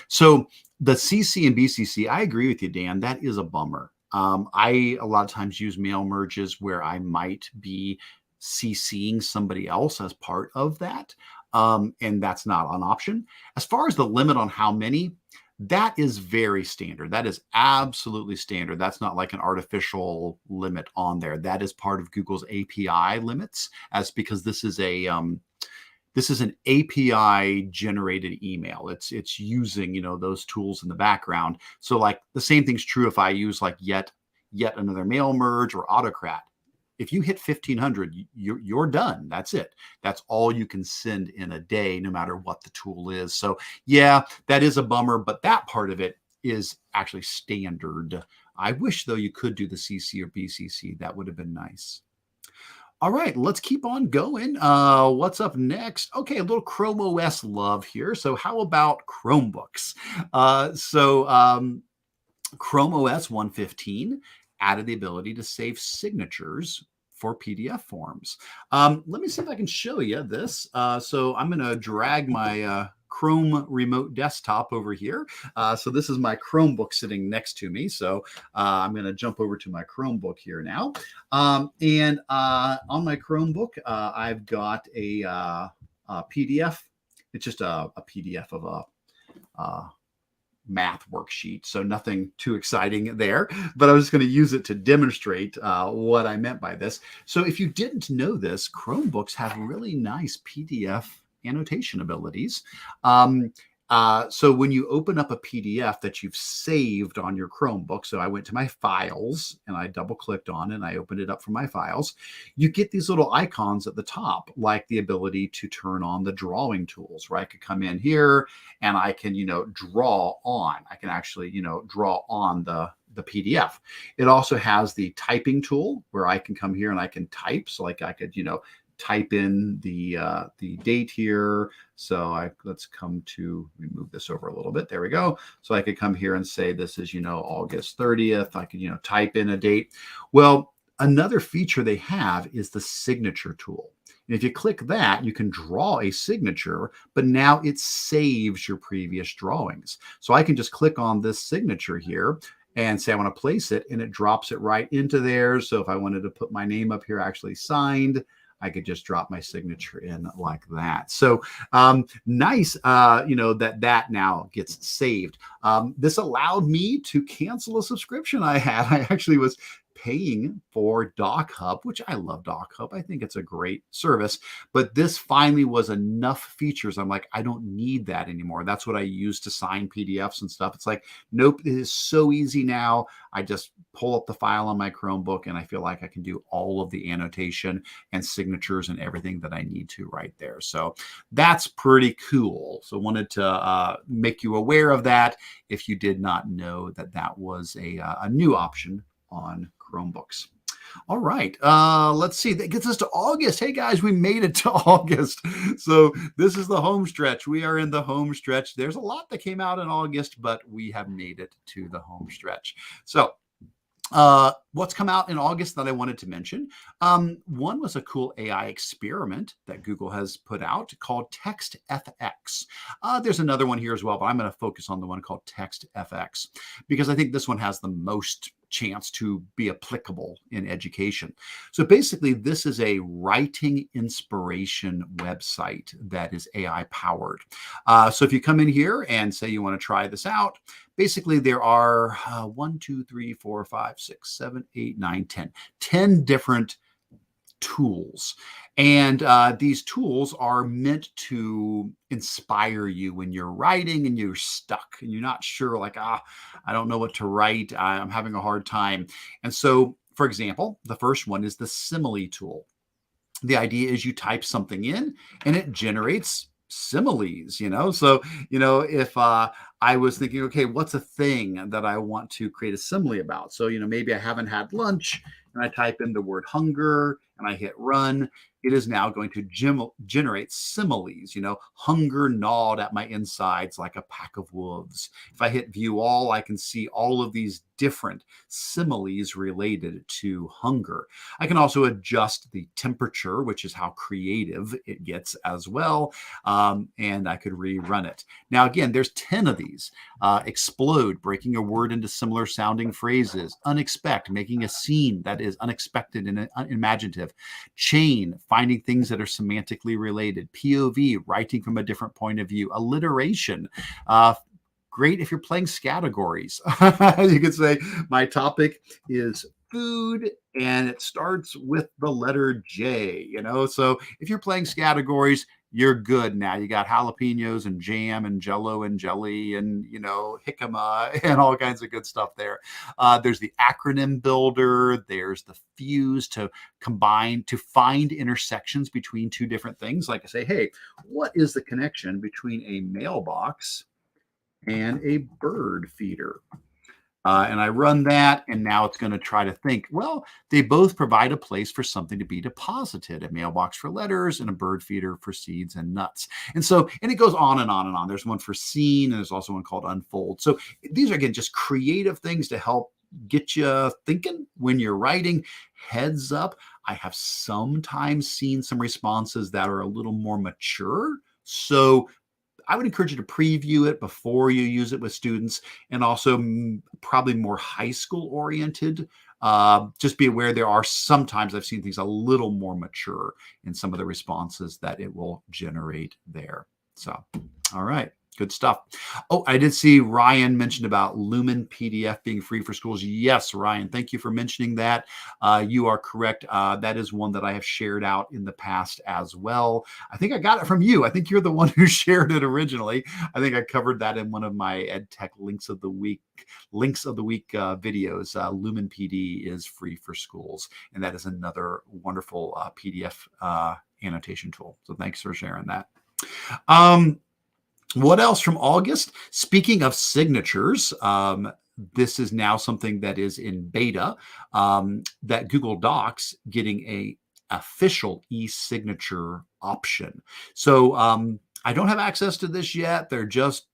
So the CC and BCC, I agree with you, Dan, that is a bummer. I a lot of times use mail merges where I might be CCing somebody else as part of that. And that's not an option. As far as the limit on how many, that is very standard. That is absolutely standard. That's not like an artificial limit on there. That is part of Google's API limits, because this is an API generated email. It's using, those tools in the background. So like the same thing's true if I use like yet another mail merge or Autocrat. If you hit 1,500, you're done. That's it. That's all you can send in a day, no matter what the tool is. So yeah, that is a bummer, but that part of it is actually standard. I wish though you could do the CC or BCC. That would have been nice. All right, let's keep on going. What's up next? Okay, a little ChromeOS love here. So how about Chromebooks? ChromeOS 1.15 added the ability to save signatures for PDF forms. Let me see if I can show you this. So I'm going to drag my Chrome remote desktop over here. So this is my Chromebook sitting next to me. So I'm going to jump over to my Chromebook here now. And on my Chromebook, I've got a PDF. It's just a PDF of a math worksheet. So nothing too exciting there, but I was just going to use it to demonstrate what I meant by this. So if you didn't know this, Chromebooks have really nice PDF annotation abilities. So when you open up a PDF that you've saved on your Chromebook, so I went to my files and I double clicked on it and I opened it up from my files, you get these little icons at the top, like the ability to turn on the drawing tools, where I could come in here and I can, draw on. I can actually, draw on the PDF. It also has the typing tool where I can come here and I can type. So like I could, type in the date here. So let's come to, let me move this over a little bit. There we go. So I could come here and say this is, August 30th. I could, type in a date. Well, another feature they have is the signature tool. And if you click that, you can draw a signature, but now it saves your previous drawings. So I can just click on this signature here and say I want to place it, and it drops it right into there. So if I wanted to put my name up here, actually signed, I could just drop my signature in like that. So nice, that now gets saved. This allowed me to cancel a subscription I had. I actually was paying for DocHub, which I love DocHub. I think it's a great service, but this finally was enough features. I'm like, I don't need that anymore. That's what I use to sign PDFs and stuff. It's like, nope, it is so easy now. I just pull up the file on my Chromebook and I feel like I can do all of the annotation and signatures and everything that I need to right there. So that's pretty cool. So wanted to make you aware of that if you did not know that that was a new option on Chromebooks. All right, let's see. That gets us to August. Hey guys, we made it to August. So this is the home stretch. We are in the home stretch. There's a lot that came out in August, but we have made it to the home stretch. So what's come out in August that I wanted to mention? One was a cool AI experiment that Google has put out called TextFX. There's another one here as well, but I'm going to focus on the one called TextFX because I think this one has the most chance to be applicable in education. So basically, this is a writing inspiration website that is AI powered. So if you come in here and say you want to try this out, basically there are 1, 2, 3, 4, 5, 6, 7, 8, 9, 10 different tools. And these tools are meant to inspire you when you're writing and you're stuck and you're not sure, like, I don't know what to write. I'm having a hard time. And so, for example, the first one is the simile tool. The idea is you type something in and it generates similes, So, if I was thinking, okay, what's a thing that I want to create a simile about? So, maybe I haven't had lunch and I type in the word hunger and I hit run. It is now going to generate similes, hunger gnawed at my insides like a pack of wolves. If I hit view all, I can see all of these different similes related to hunger. I can also adjust the temperature, which is how creative it gets as well. And I could rerun it. Now, again, there's 10 of these. Explode, breaking a word into similar sounding phrases. Unexpect, making a scene that is unexpected and imaginative. Chain, finding things that are semantically related. POV, writing from a different point of view. Alliteration, great if you're playing categories. You could say my topic is food and it starts with the letter J, So if you're playing categories, you're good now. You got jalapenos and jam and jello and jelly and, jicama and all kinds of good stuff there. There's the acronym builder. There's the fuse to combine, to find intersections between two different things. Like I say, hey, what is the connection between a mailbox and a bird feeder? And I run that, and now it's going to try to think, well, they both provide a place for something to be deposited, a mailbox for letters and a bird feeder for seeds and nuts. And so, and it goes on and on and on. There's one for scene, and there's also one called unfold. So these are, again, just creative things to help get you thinking when you're writing. Heads up, I have sometimes seen some responses that are a little more mature. So I would encourage you to preview it before you use it with students, and also probably more high school oriented. Just be aware there are sometimes I've seen things a little more mature in some of the responses that it will generate there. So, all right. Good stuff. Oh, I did see Ryan mentioned about Lumen PDF being free for schools. Yes, Ryan, thank you for mentioning that. You are correct. That is one that I have shared out in the past as well. I think I got it from you. I think you're the one who shared it originally. I think I covered that in one of my EdTech links of the week videos. Lumen PD is free for schools, and that is another wonderful PDF annotation tool. So thanks for sharing that. What else from August? Speaking of signatures, this is now something that is in beta, that Google Docs getting a official e-signature option. So I don't have access to this yet. They're just,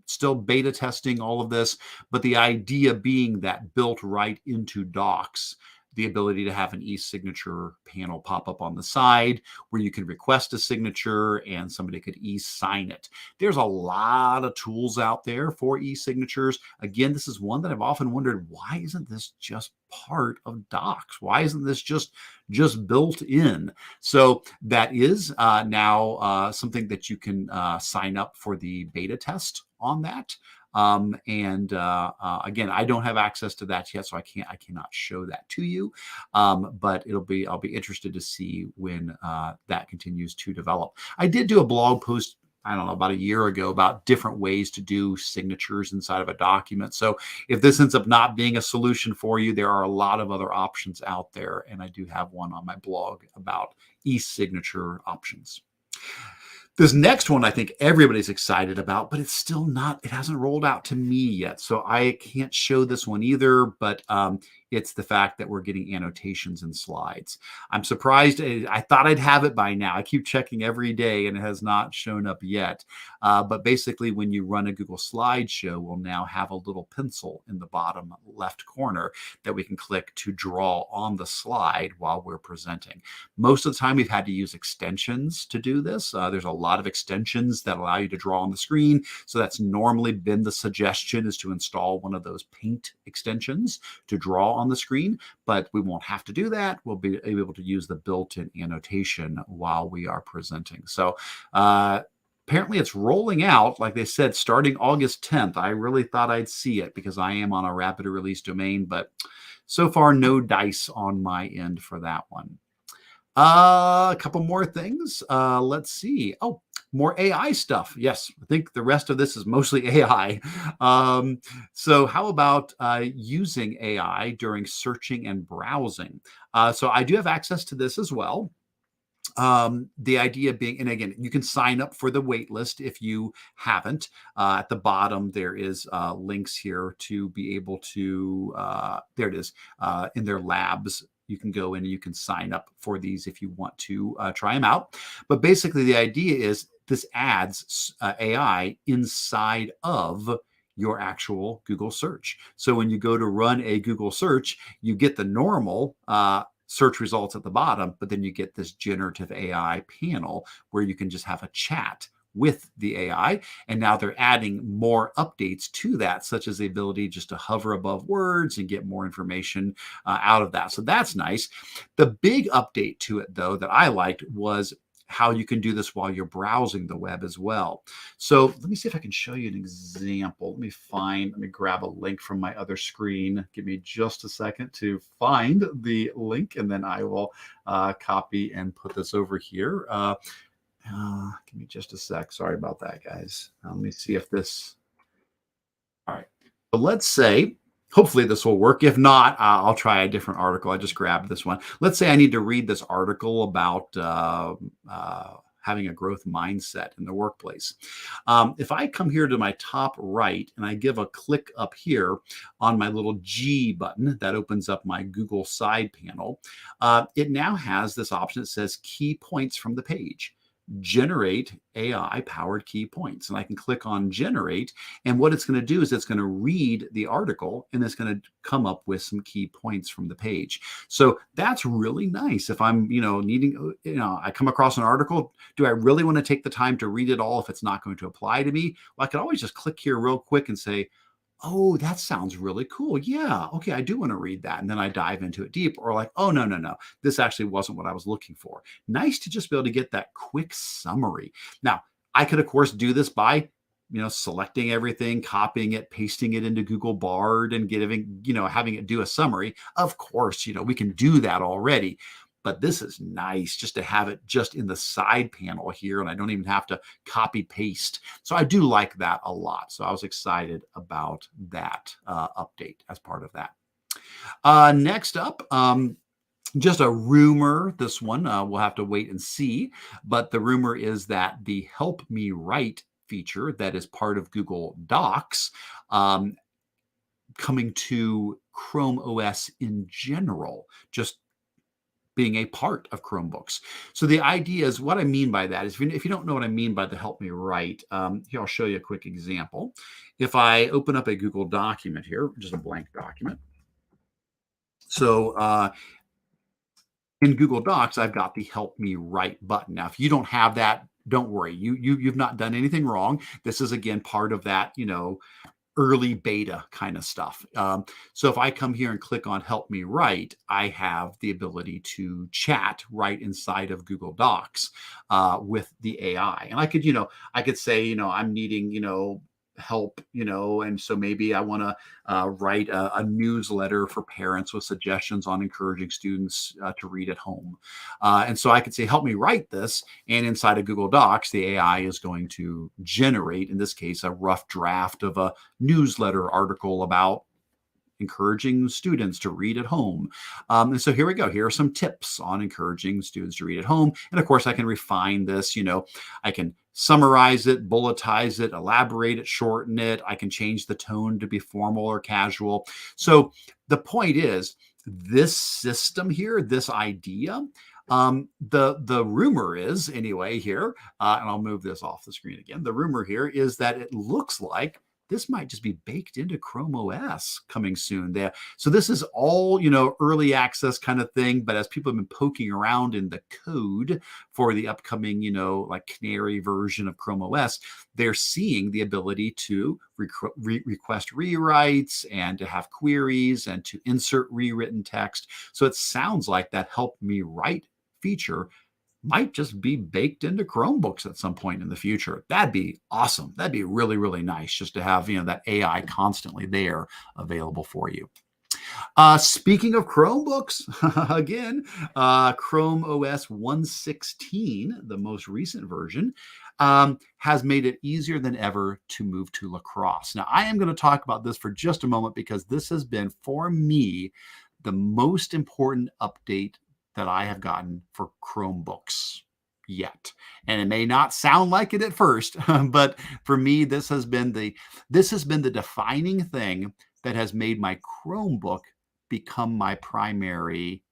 still beta testing all of this, but the idea being that built right into Docs, the ability to have an e-signature panel pop up on the side where you can request a signature and somebody could e-sign it. There's a lot of tools out there for e-signatures. Again, this is one that I've often wondered, why isn't this just part of Docs? Why isn't this just built in? So that is now something that you can sign up for the beta test on that. Again, I don't have access to that yet, so I cannot show that to you. But I'll be interested to see when that continues to develop. I did do a blog post, I don't know, about a year ago about different ways to do signatures inside of a document. So if this ends up not being a solution for you, there are a lot of other options out there. And I do have one on my blog about e-signature options. This next one, I think everybody's excited about, but it's still not, it hasn't rolled out to me yet. So I can't show this one either, but it's the fact that we're getting annotations and slides. I'm surprised. I thought I'd have it by now. I keep checking every day and it has not shown up yet. But basically, when you run a Google slideshow, we'll now have a little pencil in the bottom left corner that we can click to draw on the slide while we're presenting. Most of the time, we've had to use extensions to do this. There's a lot of extensions that allow you to draw on the screen. So that's normally been the suggestion, is to install one of those paint extensions to draw on the screen, but we won't have to do that. We'll be able to use the built-in annotation while we are presenting. So apparently it's rolling out, like they said, starting August 10th. I really thought I'd see it because I am on a rapid release domain, but so far no dice on my end for that one. A couple more things. Let's see. Oh, more AI stuff. Yes, I think the rest of this is mostly AI. So how about using AI during searching and browsing? So I do have access to this as well. The idea being, and again, you can sign up for the wait list if you haven't. At the bottom, there is links here to be able to, there it is, in their labs. You can go in and you can sign up for these if you want to try them out. But basically, the idea is this adds AI inside of your actual Google search. So when you go to run a Google search, you get the normal search results at the bottom, but then you get this generative AI panel where you can just have a chat with the AI. And now they're adding more updates to that, such as the ability just to hover above words and get more information out of that. So that's nice. The big update to it, though, that I liked was how you can do this while you're browsing the web as well. So let me see if I can show you an example. Let me grab a link from my other screen. Give me just a second to find the link, and then I will copy and put this over here. Give me just a sec. Sorry about that, guys. Let me see if this, all right. So let's say, hopefully this will work. If not, I'll try a different article. I just grabbed this one. Let's say I need to read this article about having a growth mindset in the workplace. If I come here to my top right and I give a click up here on my little G button, that opens up my Google side panel. It now has this option that says key points from the page. Generate AI powered key points. And I can click on generate. And what it's going to do is it's going to read the article and it's going to come up with some key points from the page. So that's really nice. If I'm, needing, I come across an article, do I really want to take the time to read it all if it's not going to apply to me? Well, I could always just click here real quick and say, oh, that sounds really cool. Yeah, okay, I do want to read that. And then I dive into it deep, or like, oh, no, this actually wasn't what I was looking for. Nice to just be able to get that quick summary. Now, I could, of course, do this by selecting everything, copying it, pasting it into Google Bard and having it do a summary. Of course, we can do that already. But this is nice just to have it just in the side panel here, and I don't even have to copy paste. So I do like that a lot. So I was excited about that update as part of that. Next up, just a rumor. This one we'll have to wait and see. But the rumor is that the Help Me Write feature that is part of Google Docs coming to ChromeOS in general, just being a part of Chromebooks. So the idea is, what I mean by that is, if you don't know what I mean by the Help Me Write, here I'll show you a quick example. If I open up a Google document here, just a blank document. So in Google Docs, I've got the Help Me Write button. Now, if you don't have that, don't worry. You've not done anything wrong. This is, again, part of that, early beta kind of stuff. So if I come here and click on Help Me Write, I have the ability to chat right inside of Google Docs with the AI. And I could say, I'm needing, help, and so maybe I want to write a newsletter for parents with suggestions on encouraging students to read at home. And so I could say, help me write this. And inside of Google Docs, the AI is going to generate, in this case, a rough draft of a newsletter article about encouraging students to read at home. And so here we go. Here are some tips on encouraging students to read at home. And of course, I can refine this. I can summarize it, bulletize it, elaborate it, shorten it. I can change the tone to be formal or casual. So the point is, this system here, this idea, the rumor is, anyway, here, and I'll move this off the screen again. The rumor here is that it looks like this might just be baked into ChromeOS coming soon. So this is all, early access kind of thing. But as people have been poking around in the code for the upcoming, like Canary version of ChromeOS, they're seeing the ability to request rewrites and to have queries and to insert rewritten text. So it sounds like that Help Me Write feature might just be baked into Chromebooks at some point in the future. That'd be awesome. That'd be really, really nice just to have, that AI constantly there available for you. Speaking of Chromebooks, again, Chrome OS 116, the most recent version, has made it easier than ever to move to LaCrOS. Now, I am going to talk about this for just a moment because this has been, for me, the most important update that I have gotten for Chromebooks yet. And it may not sound like it at first, but for me, this has been the defining thing that has made my Chromebook become my primary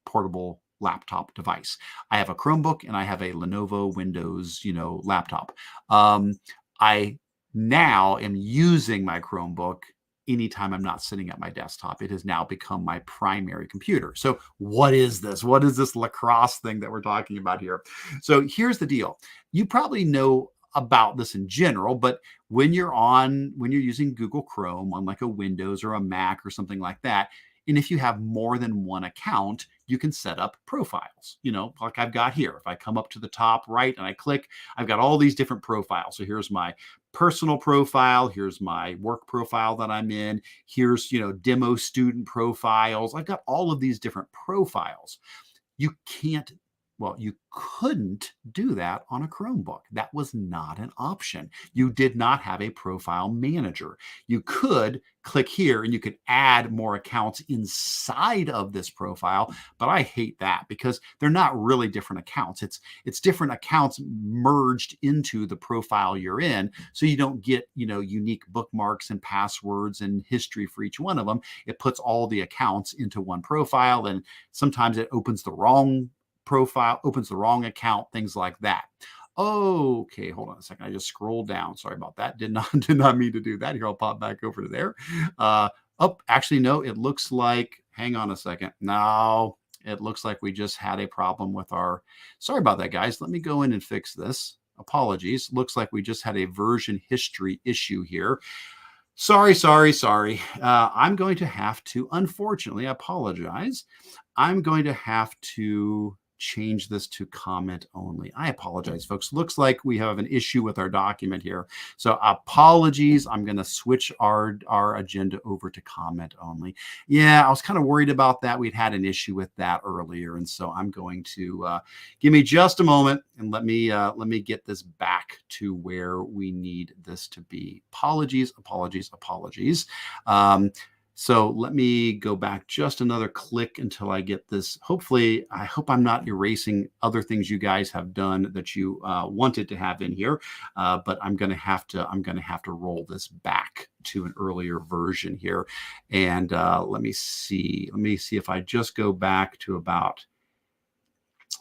portable laptop device. I have a Chromebook and I have a Lenovo Windows, laptop. I now am using my Chromebook anytime I'm not sitting at my desktop. It has now become my primary computer. So what is this? What is this LaCrOS thing that we're talking about here? So here's the deal. You probably know about this in general, but when you're using Google Chrome on like a Windows or a Mac or something like that, and if you have more than one account, you can set up profiles, like I've got here. If I come up to the top right and I click, I've got all these different profiles. So here's my personal profile. Here's my work profile that I'm in. Here's, demo student profiles. I've got all of these different profiles. You couldn't do that on a Chromebook. That was not an option. You did not have a profile manager. You could click here and you could add more accounts inside of this profile, but I hate that because they're not really different accounts. It's different accounts merged into the profile you're in, so you don't get, unique bookmarks and passwords and history for each one of them. It puts all the accounts into one profile, and sometimes it opens the wrong profile, opens the wrong account, things like that. Okay, hold on a second. I just scrolled down. Sorry about that. Did not mean to do that. Here, I'll pop back over to there. Actually, no, it looks like, hang on a second. No, it looks like we just had a problem with sorry about that, guys. Let me go in and fix this. Apologies. Looks like we just had a version history issue here. Sorry. I'm going to have to, unfortunately, I apologize. I'm going to have to change this to comment only. I apologize, folks. Looks like we have an issue with our document here. So apologies. I'm going to switch our agenda over to comment only. Yeah, I was kind of worried about that. We'd had an issue with that earlier. And so I'm going to give me just a moment and let me get this back to where we need this to be. Apologies. So let me go back just another click until I get this. Hopefully, I hope I'm not erasing other things you guys have done that you wanted to have in here. But I'm going to have to roll this back to an earlier version here. And let me see if I just go back to about.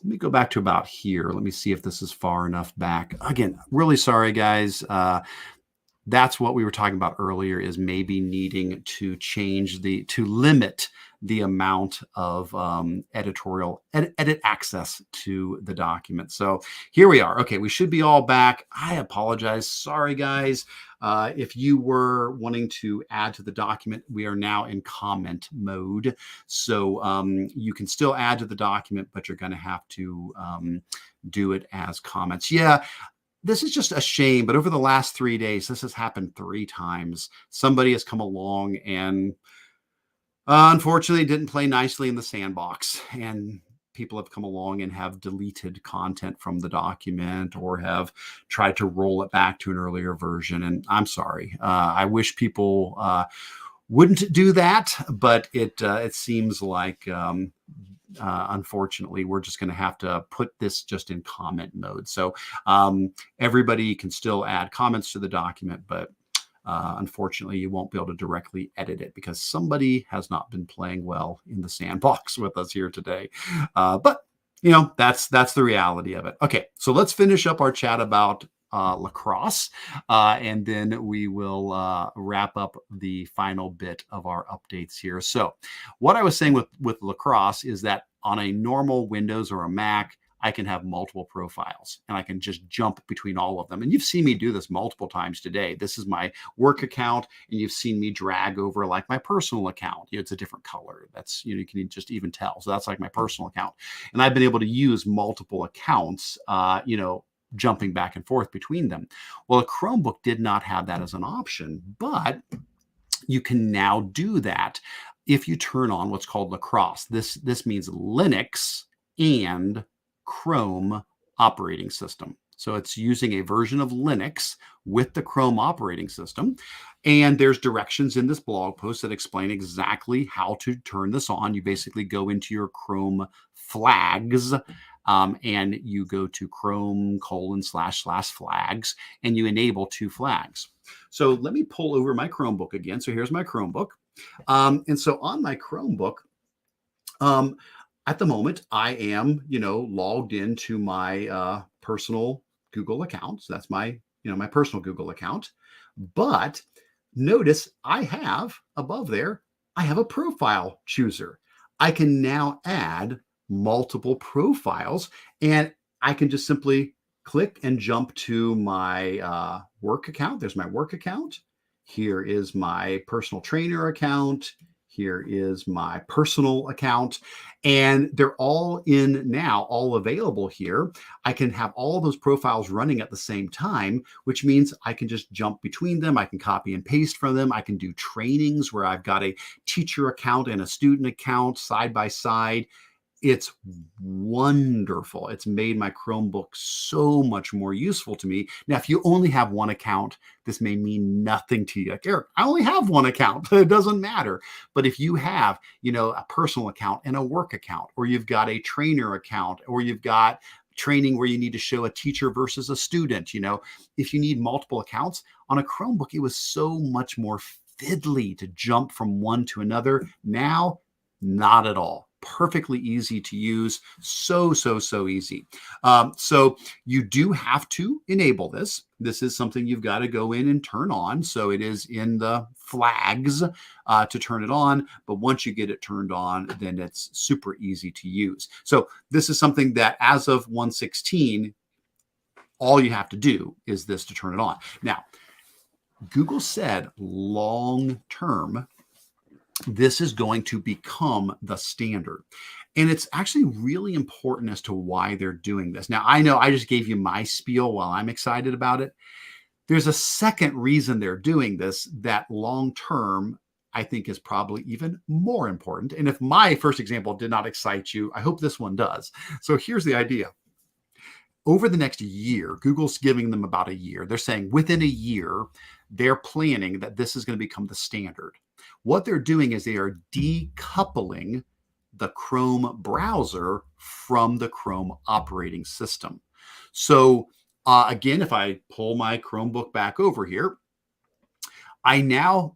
Let me go back to about here. Let me see if this is far enough back. Again, really sorry, guys. That's what we were talking about earlier, is maybe needing to to limit the amount of editorial edit access to the document. So here we are. Okay, we should be all back. I apologize. Sorry, guys. If you were wanting to add to the document, we are now in comment mode. So you can still add to the document, but you're going to have to do it as comments. Yeah. This is just a shame, but over the last 3 days, this has happened 3 times. Somebody has come along and unfortunately didn't play nicely in the sandbox, and people have come along and have deleted content from the document or have tried to roll it back to an earlier version. And I'm sorry. I wish people wouldn't do that, but it seems like unfortunately, we're just going to have to put this just in comment mode. So everybody can still add comments to the document, but unfortunately, you won't be able to directly edit it because somebody has not been playing well in the sandbox with us here today. But that's the reality of it. Okay, so let's finish up our chat about LaCrOS, and then we will wrap up the final bit of our updates here. So what I was saying with LaCrOS is that on a normal Windows or a Mac, I can have multiple profiles and I can just jump between all of them. And you've seen me do this multiple times today. This is my work account, and you've seen me drag over like my personal account. It's a different color. That's, you can just even tell. So that's like my personal account. And I've been able to use multiple accounts, jumping back and forth between them. Well, a Chromebook did not have that as an option, but you can now do that if you turn on what's called LaCrOS. This means Linux and Chrome operating system. So it's using a version of Linux with the Chrome operating system. And there's directions in this blog post that explain exactly how to turn this on. You basically go into your Chrome flags, and you go to Chrome://flags, and you enable 2 flags. So let me pull over my Chromebook again. So here's my Chromebook. And so on my Chromebook, at the moment, I am, logged into my personal Google account. So that's my personal Google account. But notice I have above there, I have a profile chooser. I can now add multiple profiles, and I can just simply click and jump to my work account. There's my work account. Here is my personal trainer account. Here is my personal account, and they're all all available here. I can have all those profiles running at the same time, which means I can just jump between them. I can copy and paste from them. I can do trainings where I've got a teacher account and a student account side by side. It's wonderful. It's made my Chromebook so much more useful to me. Now, if you only have one account, this may mean nothing to you. Like, Eric, I only have one account. It doesn't matter. But if you have, a personal account and a work account, or you've got a trainer account, or you've got training where you need to show a teacher versus a student, if you need multiple accounts on a Chromebook, it was so much more fiddly to jump from one to another. Now, not at all. Perfectly easy to use. So easy. So you do have to enable this. This is something you've got to go in and turn on. So it is in the flags to turn it on. But once you get it turned on, then it's super easy to use. So this is something that as of 1.16, all you have to do is this to turn it on. Now, Google said long term, this is going to become the standard. And it's actually really important as to why they're doing this. Now, I know I just gave you my spiel while I'm excited about it. There's a second reason they're doing this that long term, I think, is probably even more important. And if my first example did not excite you, I hope this one does. So here's the idea. Over the next year, Google's giving them about a year. They're saying within a year, they're planning that this is going to become the standard. What they're doing is they are decoupling the Chrome browser from the Chrome operating system. So again, if I pull my Chromebook back over here,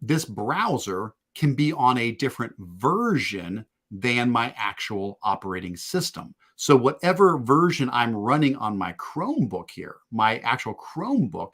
this browser can be on a different version than my actual operating system. So whatever version I'm running on my Chromebook here, my actual Chromebook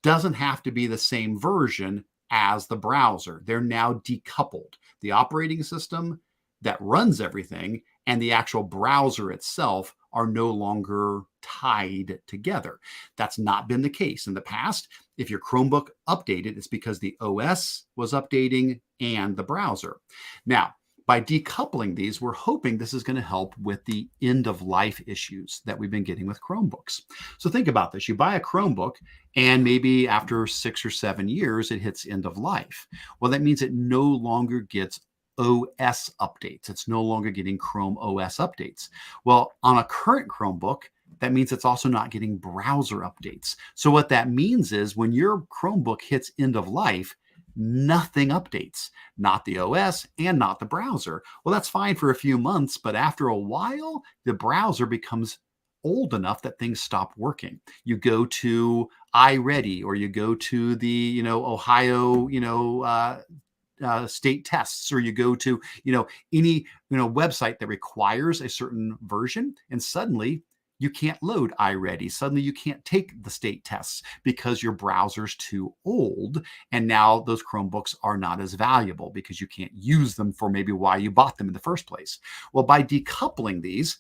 doesn't have to be the same version as the browser. They're now decoupled. The operating system that runs everything and the actual browser itself are no longer tied together. That's not been the case in the past. If your Chromebook updated, it's because the OS was updating and the browser. Now, by decoupling these, we're hoping this is going to help with the end of life issues that we've been getting with Chromebooks. So think about this. You buy a Chromebook and maybe after 6 or 7 years, it hits end of life. Well, that means it no longer gets OS updates. It's no longer getting Chrome OS updates. Well, on a current Chromebook, that means it's also not getting browser updates. So what that means is when your Chromebook hits end of life, nothing updates, not the OS and not the browser. Well, that's fine for a few months, but after a while, the browser becomes old enough that things stop working. You go to iReady or you go to the, Ohio, state tests, or you go to, any, website that requires a certain version, and suddenly you can't load iReady. Suddenly you can't take the state tests because your browser's too old. And now those Chromebooks are not as valuable because you can't use them for maybe why you bought them in the first place. Well, by decoupling these,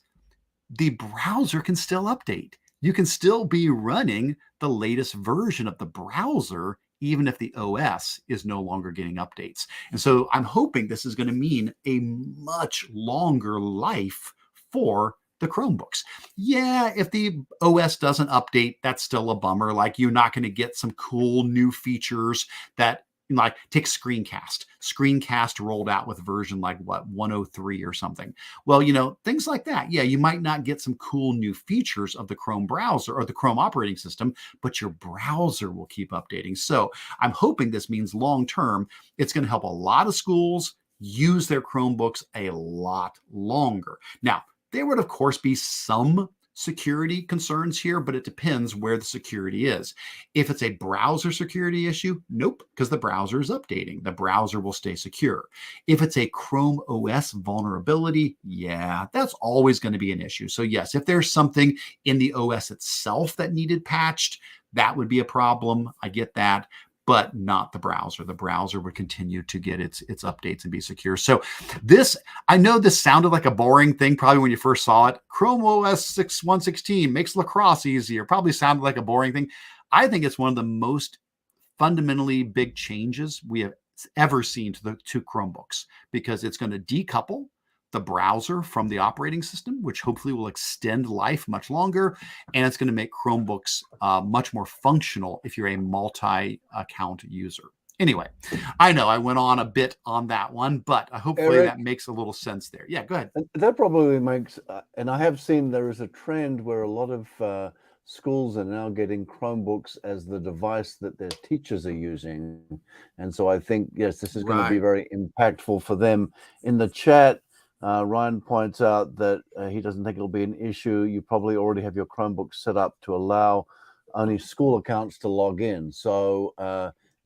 the browser can still update. You can still be running the latest version of the browser even if the OS is no longer getting updates. And so I'm hoping this is going to mean a much longer life for the Chromebooks. Yeah, if the OS doesn't update, that's still a bummer. Like, you're not going to get some cool new features that, like, take Screencast. Screencast rolled out with version 103 or something. Well, things like that. Yeah, you might not get some cool new features of the Chrome browser or the Chrome operating system, but your browser will keep updating. So I'm hoping this means long term, it's going to help a lot of schools use their Chromebooks a lot longer. Now, there would, of course, be some security concerns here, but it depends where the security is. If it's a browser security issue, nope, because the browser is updating. The browser will stay secure. If it's a Chrome OS vulnerability, yeah, that's always going to be an issue. So yes, if there's something in the OS itself that needed patched, that would be a problem. I get that, but not the browser. The browser would continue to get its updates and be secure. So I know this sounded like a boring thing probably when you first saw it. Chrome OS 116 makes LaCrOS easier. Probably sounded like a boring thing. I think it's one of the most fundamentally big changes we have ever seen to Chromebooks, because it's going to decouple the browser from the operating system, which hopefully will extend life much longer. And it's going to make Chromebooks much more functional if you're a multi-account user. Anyway, I know I went on a bit on that one, but hopefully Eric, that makes a little sense there. Yeah, go ahead. That probably makes, and I have seen there is a trend where a lot of schools are now getting Chromebooks as the device that their teachers are using. And so I think, yes, this is going to be very impactful for them. In the chat, Ryan points out that he doesn't think it'll be an issue. You probably already have your Chromebook set up to allow only school accounts to log in. So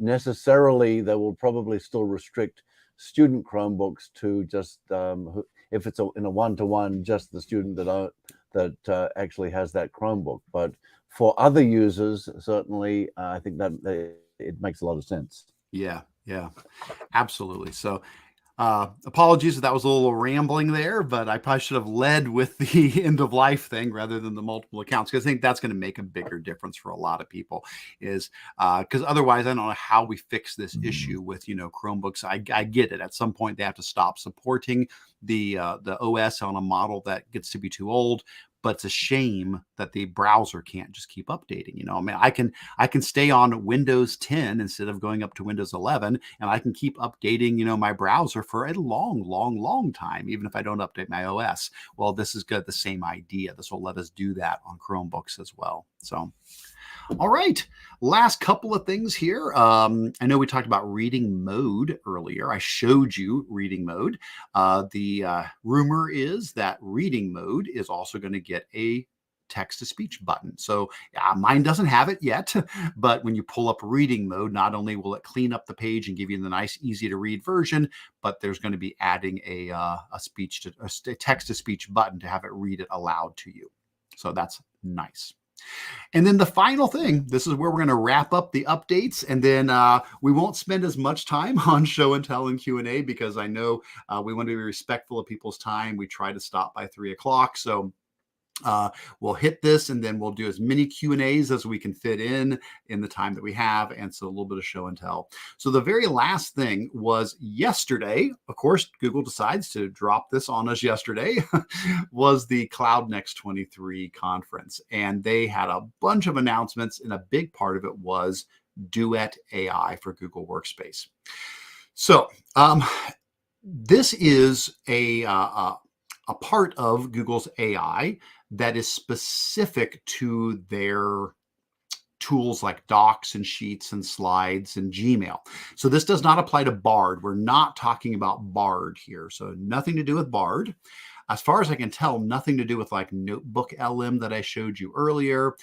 necessarily, they will probably still restrict student Chromebooks to just, if it's in a one-to-one, just the student that actually has that Chromebook. But for other users, certainly, I think that it makes a lot of sense. Yeah, absolutely. So Apologies if that was a little rambling there, but I probably should have led with the end of life thing rather than the multiple accounts, because I think that's going to make a bigger difference for a lot of people. Is because otherwise, I don't know how we fix this issue with Chromebooks. I get it. At some point, they have to stop supporting the OS on a model that gets to be too old. But it's a shame that the browser can't just keep updating. I mean, I can stay on Windows 10 instead of going up to Windows 11, and I can keep updating, my browser for a long, long, long time, even if I don't update my OS. Well, this is good. The same idea. This will let us do that on Chromebooks as well. So, all right, last couple of things here. I know we talked about reading mode earlier. I showed you reading mode. The rumor is that reading mode is also going to get a text-to-speech button. So mine doesn't have it yet, but when you pull up reading mode, not only will it clean up the page and give you the nice, easy-to-read version, but there's going to be adding a text-to-speech button to have it read it aloud to you. So that's nice. And then the final thing, this is where we're going to wrap up the updates, and then we won't spend as much time on show and tell and Q&A, because I know we want to be respectful of people's time. We try to stop by 3 o'clock. So we'll hit this, and then we'll do as many Q&As as we can fit in the time that we have, and so a little bit of show and tell. So the very last thing was yesterday, of course, Google decides to drop this on us yesterday, was the Cloud Next 23 conference, and they had a bunch of announcements, and a big part of it was Duet AI for Google Workspace. So this is a part of Google's AI that is specific to their tools like Docs and Sheets and Slides and Gmail. So this does not apply to Bard. We're not talking about Bard here. So nothing to do with Bard. As far as I can tell, nothing to do with like NotebookLM that I showed you earlier.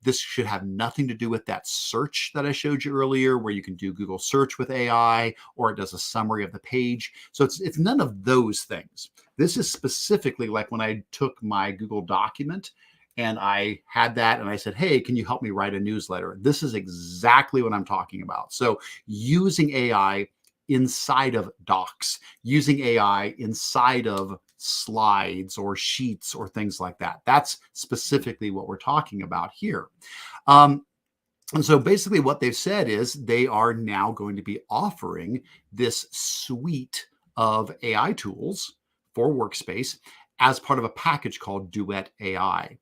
This should have nothing to do with that search that I showed you earlier, where you can do Google search with AI, or it does a summary of the page. So it's none of those things. This is specifically like when I took my Google document and I had that and I said, hey, can you help me write a newsletter? This is exactly what I'm talking about. So using AI inside of Docs, using AI inside of Slides or Sheets or things like that. That's specifically what we're talking about here. And so basically what they've said is they are now going to be offering this suite of AI tools for Workspace as part of a package called Duet AI.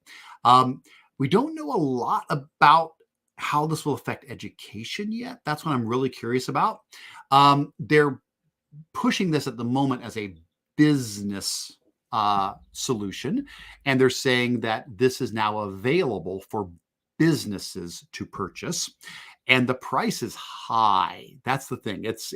We don't know a lot about how this will affect education yet. That's what I'm really curious about. They're pushing this at the moment as a business solution, and they're saying that this is now available for businesses to purchase, and the price is high. That's the thing. It's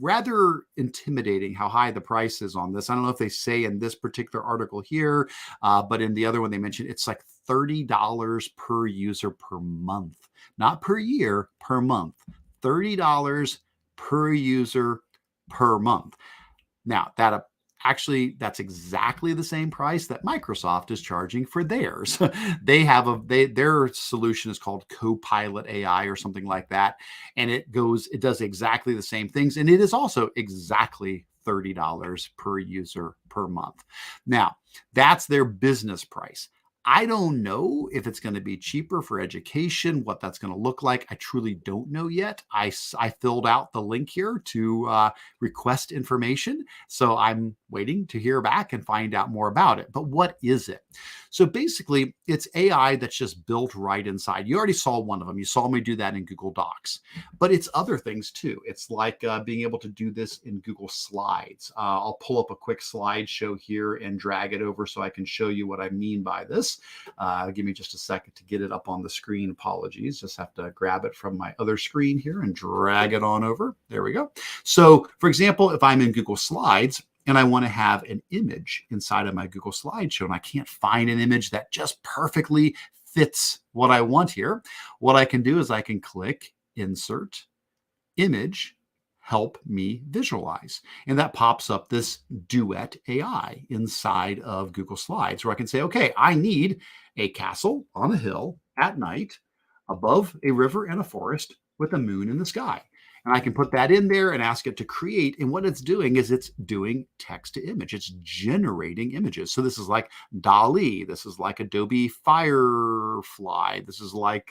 rather intimidating how high the price is on this. I don't know if they say in this particular article here, but in the other one they mentioned it's like $30 per user per month, not per year, per month. $30 per user per month. Now, that's exactly the same price that Microsoft is charging for theirs. Their solution is called Copilot AI or something like that, and it does exactly the same things, and it is also exactly $30 per user per month. Now, that's their business price. I don't know if it's going to be cheaper for education, what that's going to look like. I truly don't know yet. I filled out the link here to request information. So I'm waiting to hear back and find out more about it. But what is it? So basically, it's AI that's just built right inside. You already saw one of them. You saw me do that in Google Docs. But it's other things too. It's like being able to do this in Google Slides. I'll pull up a quick slideshow here and drag it over so I can show you what I mean by this. Give me just a second to get it up on the screen. Apologies. Just have to grab it from my other screen here and drag it on over. There we go. So for example, if I'm in Google Slides and I want to have an image inside of my Google slideshow and I can't find an image that just perfectly fits what I want here, what I can do is I can click Insert, Image, Help Me Visualize. And that pops up this Duet AI inside of Google Slides, where I can say, okay, I need a castle on a hill at night above a river and a forest with a moon in the sky. And I can put that in there and ask it to create. And what it's doing is it's doing text to image. It's generating images. So this is like DALL-E. This is like Adobe Firefly. This is like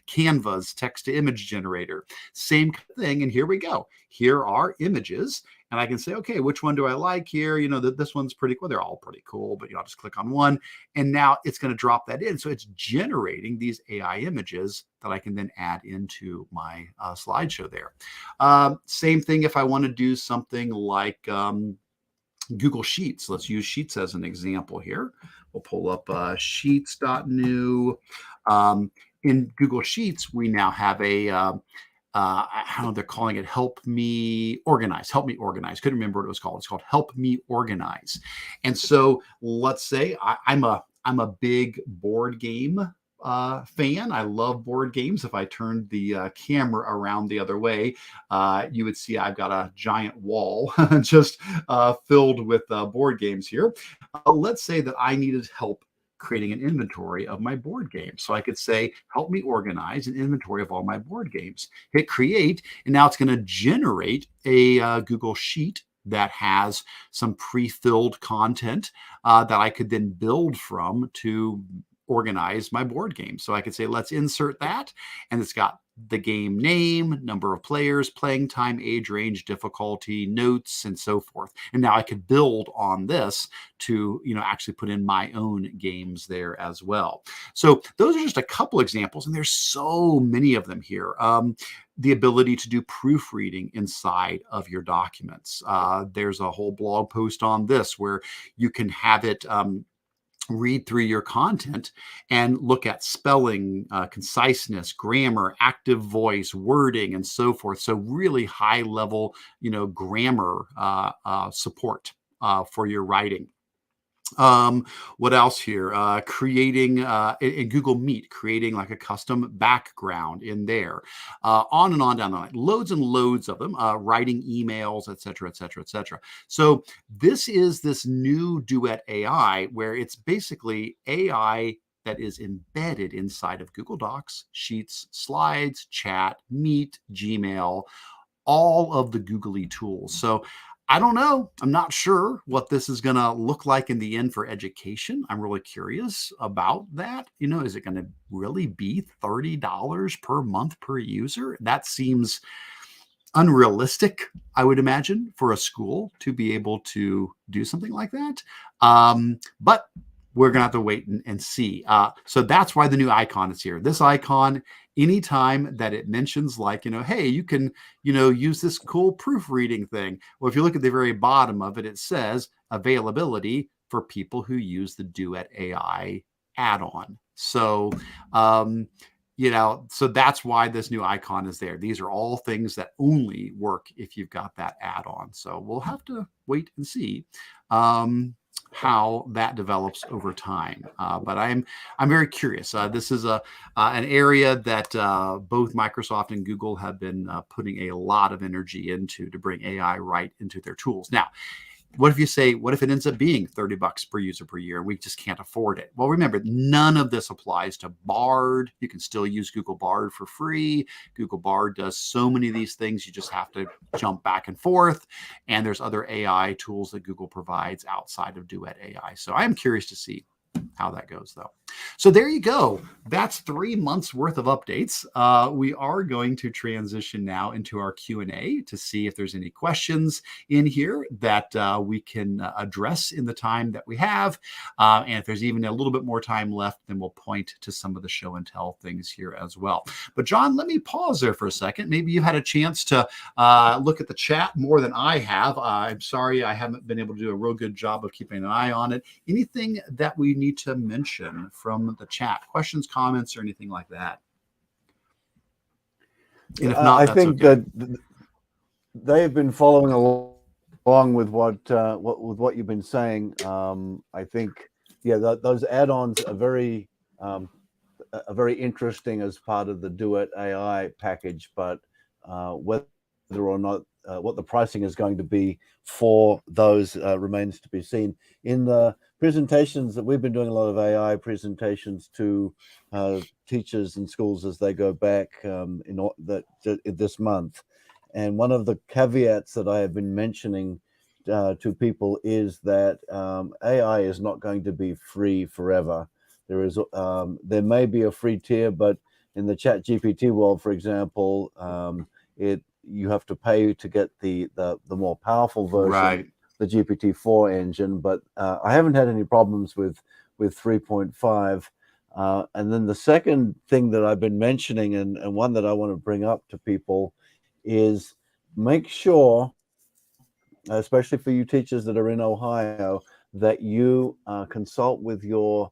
Canva's text to image generator. Same thing. And here we go. Here are images. And I can say, okay, which one do I like here? You know, this one's pretty cool. They're all pretty cool, but I'll just click on one. And now it's going to drop that in. So it's generating these AI images that I can then add into my slideshow there. Same thing if I want to do something like Google Sheets. Let's use Sheets as an example here. We'll pull up sheets.new. In Google Sheets, we now have a I don't know, they're calling it Help Me Organize. Couldn't remember what it was called. It's called Help Me Organize. And so let's say I'm a big board game fan. I love board games. If I turned the camera around the other way, you would see I've got a giant wall just filled with board games here. Let's say that I needed help creating an inventory of my board games. So I could say, help me organize an inventory of all my board games. Hit create, and now it's going to generate a Google Sheet that has some pre-filled content that I could then build from to organize my board game. So I could say, let's insert that. And it's got the game name, number of players, playing time, age range, difficulty, notes, and so forth. And now I could build on this to, actually put in my own games there as well. So those are just a couple examples, and there's so many of them here. The ability to do proofreading inside of your documents. There's a whole blog post on this where you can have it read through your content and look at spelling, conciseness, grammar, active voice, wording, and so forth. So really high level, grammar support for your writing. What else here? Creating in Google Meet, creating like a custom background in there. On and on down the line, loads and loads of them. Writing emails, etc., etc., etc. So this is this new Duet AI where it's basically AI that is embedded inside of Google Docs, Sheets, Slides, Chat, Meet, Gmail, all of the googly tools. So I don't know. I'm not sure what this is going to look like in the end for education. I'm really curious about that. Is it going to really be $30 per month per user? That seems unrealistic, I would imagine, for a school to be able to do something like that. But we're going to have to wait and see. So that's why the new icon is here. This icon, anytime that it mentions like, hey, you can, use this cool proofreading thing. Well, if you look at the very bottom of it, it says availability for people who use the Duet AI add-on. So, so that's why this new icon is there. These are all things that only work if you've got that add-on. So we'll have to wait and see how that develops over time. But I'm very curious. This is an area that both Microsoft and Google have been putting a lot of energy into to bring AI right into their tools. Now, what if it ends up being $30 per user per year and we just can't afford it? Well, remember, none of this applies to Bard. You can still use Google Bard for free. Google Bard does so many of these things. You just have to jump back and forth. And there's other AI tools that Google provides outside of Duet AI. So I am curious to see how that goes, though. So there you go. That's 3 months worth of updates. We are going to transition now into our Q&A to see if there's any questions in here that we can address in the time that we have. And if there's even a little bit more time left, then we'll point to some of the show and tell things here as well. But John, let me pause there for a second. Maybe you had a chance to look at the chat more than I have. I'm sorry I haven't been able to do a real good job of keeping an eye on it. Anything that we need to mention from the chat, questions, comments, or anything like that? And if not, I that's think okay. that they have been following along with what you've been saying. I think, those add-ons are very interesting as part of the Duet AI package, but whether or not what the pricing is going to be for those remains to be seen. In the presentations that we've been doing, a lot of AI presentations to teachers and schools as they go back this month, And one of the caveats that I have been mentioning to people is that AI is not going to be free forever. There may be a free tier, but in the Chat GPT world, for example, you have to pay to get the more powerful version, Right. the GPT-4 engine. But I haven't had any problems with 3.5. And then the second thing that I've been mentioning, and one that I want to bring up to people, is make sure, especially for you teachers that are in Ohio, that you consult with your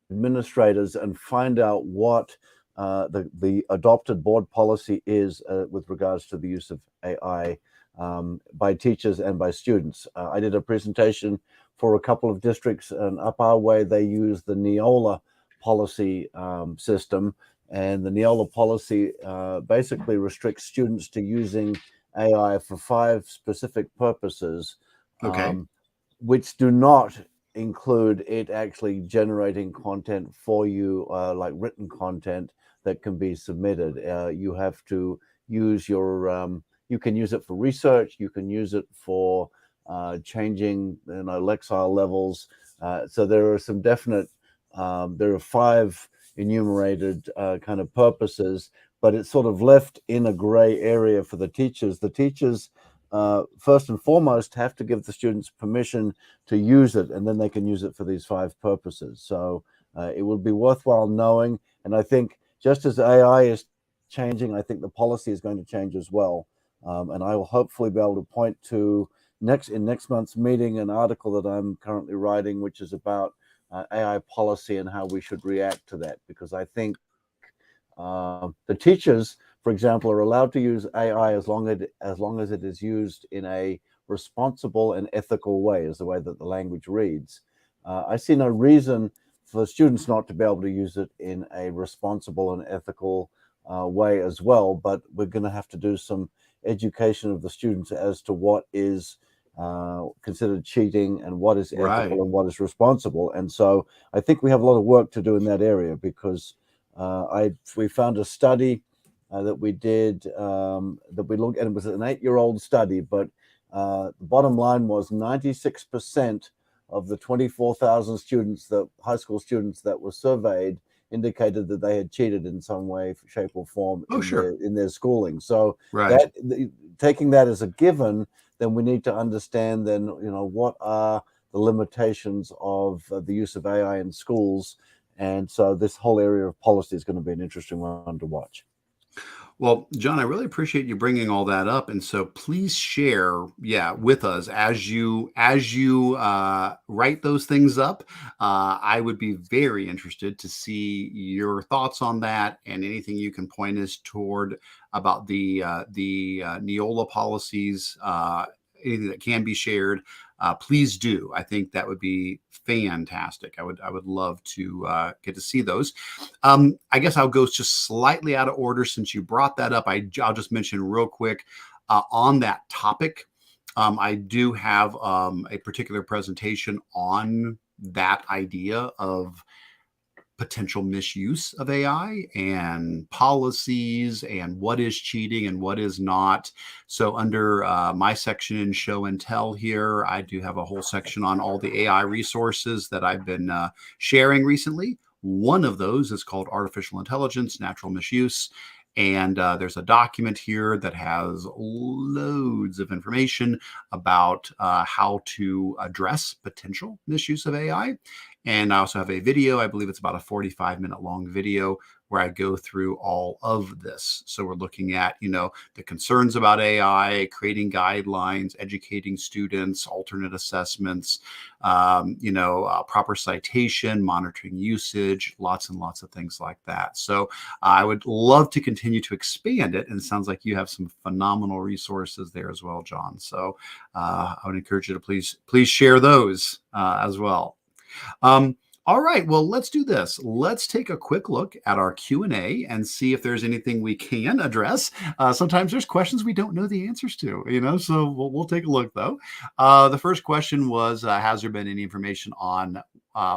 administrators and find out what the adopted board policy is with regards to the use of AI by teachers and by students. I did a presentation for a couple of districts, and up our way they use the Neola policy system, and the Neola policy basically restricts students to using AI for 5 specific purposes, Okay. which do not include it actually generating content for you, like written content that can be submitted. You have to use you can use it for research, you can use it for changing, Lexile levels. So there are some definite, there are 5 enumerated kind of purposes, but it's sort of left in a gray area for the teachers. The teachers, first and foremost, have to give the students permission to use it, and then they can use it for these 5 purposes. So it would be worthwhile knowing. And I think just as AI is changing, I think the policy is going to change as well. And I will hopefully be able to point to in next month's meeting an article that I'm currently writing, which is about AI policy and how we should react to that. Because I think the teachers, for example, are allowed to use AI as long as it is used in a responsible and ethical way, is the way that the language reads. I see no reason for students not to be able to use it in a responsible and ethical way as well, but we're going to have to do some education of the students as to what is considered cheating and what is ethical Right. and what is responsible. And so I think we have a lot of work to do in that area, because we found a study that we did that we looked, and it was an 8-year-old study, but the bottom line was 96% of the 24,000 students, the high school students that were surveyed, indicated that they had cheated in some way, shape, or form Oh, sure. in their schooling. So Right. taking that as a given, then we need to understand then, what are the limitations of the use of AI in schools. And so this whole area of policy is going to be an interesting one to watch. Well, John, I really appreciate you bringing all that up, and so please share, with us as you write those things up. I would be very interested to see your thoughts on that, and anything you can point us toward about the Neola policies. Anything that can be shared, please do. I think that would be fantastic. I would love to get to see those. I guess I'll go just slightly out of order since you brought that up. I'll just mention real quick on that topic. I do have a particular presentation on that idea of potential misuse of AI and policies and what is cheating and what is not. So under my section in show and tell here, I do have a whole section on all the AI resources that I've been sharing recently. One of those is called Artificial Intelligence, Natural Misuse. And there's a document here that has loads of information about how to address potential misuse of AI. And I also have a video, I believe it's about a 45-minute long video where I go through all of this. So we're looking at, the concerns about AI, creating guidelines, educating students, alternate assessments, proper citation, monitoring usage, lots and lots of things like that. So I would love to continue to expand it. And it sounds like you have some phenomenal resources there as well, John. So I would encourage you to please share those as well. All right, well, let's do this. Let's take a quick look at our Q&A and see if there's anything we can address. Sometimes there's questions we don't know the answers to, so we'll take a look, though. The first question was, has there been any information on